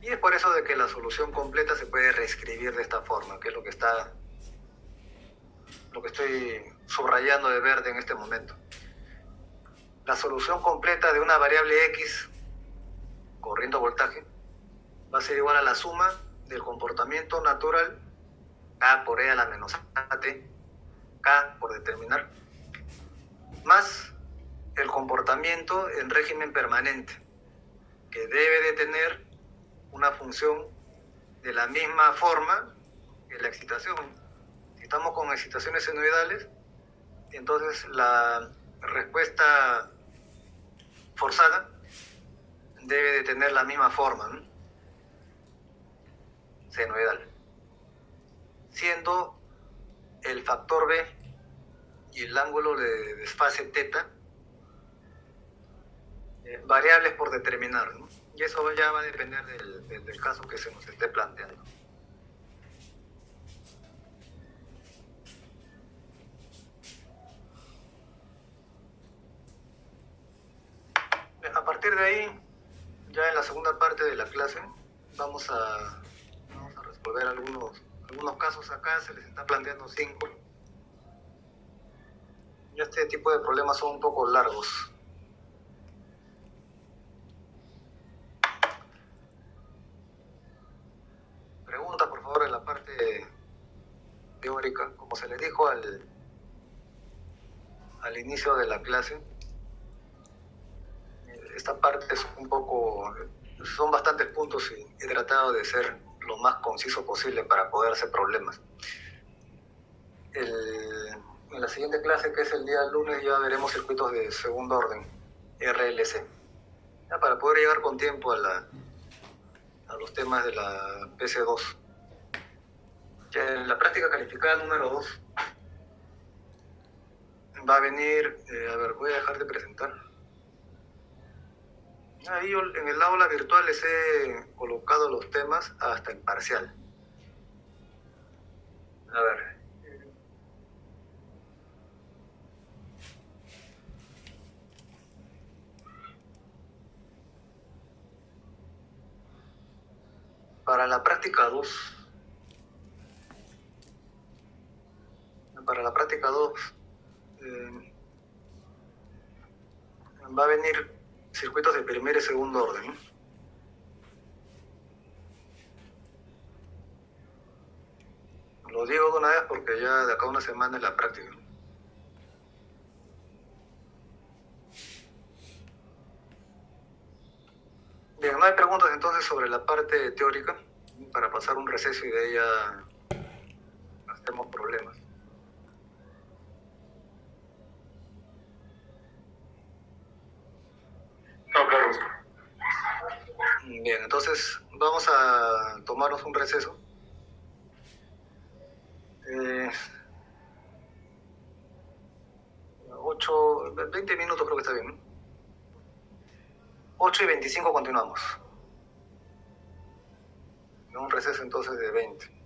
Y es por eso de que la solución completa se puede reescribir de esta forma, que es lo que estoy subrayando de verde en este momento. La solución completa de una variable x, corriente o voltaje, va a ser igual a la suma del comportamiento natural, K por E a la menos AT, K por determinar, más el comportamiento en régimen permanente, que debe de tener una función de la misma forma que la excitación. Si estamos con excitaciones senoidales, entonces la respuesta forzada debe de tener la misma forma, ¿no? Senoidal, siendo el factor B y el ángulo de desfase teta variables por determinar, ¿no? Y eso ya va a depender del caso que se nos esté planteando. A partir de ahí, ya en la segunda parte de la clase, vamos a resolver algunos casos. Acá se les está planteando 5. Y este tipo de problemas son un poco largos. Pregunta, por favor, en la parte teórica. Como se les dijo al inicio de la clase, esta parte es son bastantes puntos y he tratado de ser lo más conciso posible para poder hacer problemas. En la siguiente clase, que es el día lunes, ya veremos circuitos de segundo orden. RLC. Ya, para poder llegar con tiempo a los temas de la PC2. Ya en la práctica calificada número 2 va a venir, a ver, voy a dejar de presentar. Ahí yo en el aula virtual les he colocado los temas hasta el parcial. A ver. Para la práctica 2. Para la práctica 2 va a venir circuitos de primer y segundo orden, ¿no? Lo digo de una vez porque ya de acá a una semana es la práctica. Bien, no hay preguntas entonces sobre la parte teórica, para pasar un receso y de ahí ya hacemos problemas. No, claro. Bien, entonces vamos a tomarnos un receso. 20 minutos creo que está bien, ¿no? 8:25 continuamos. Un receso entonces de 20.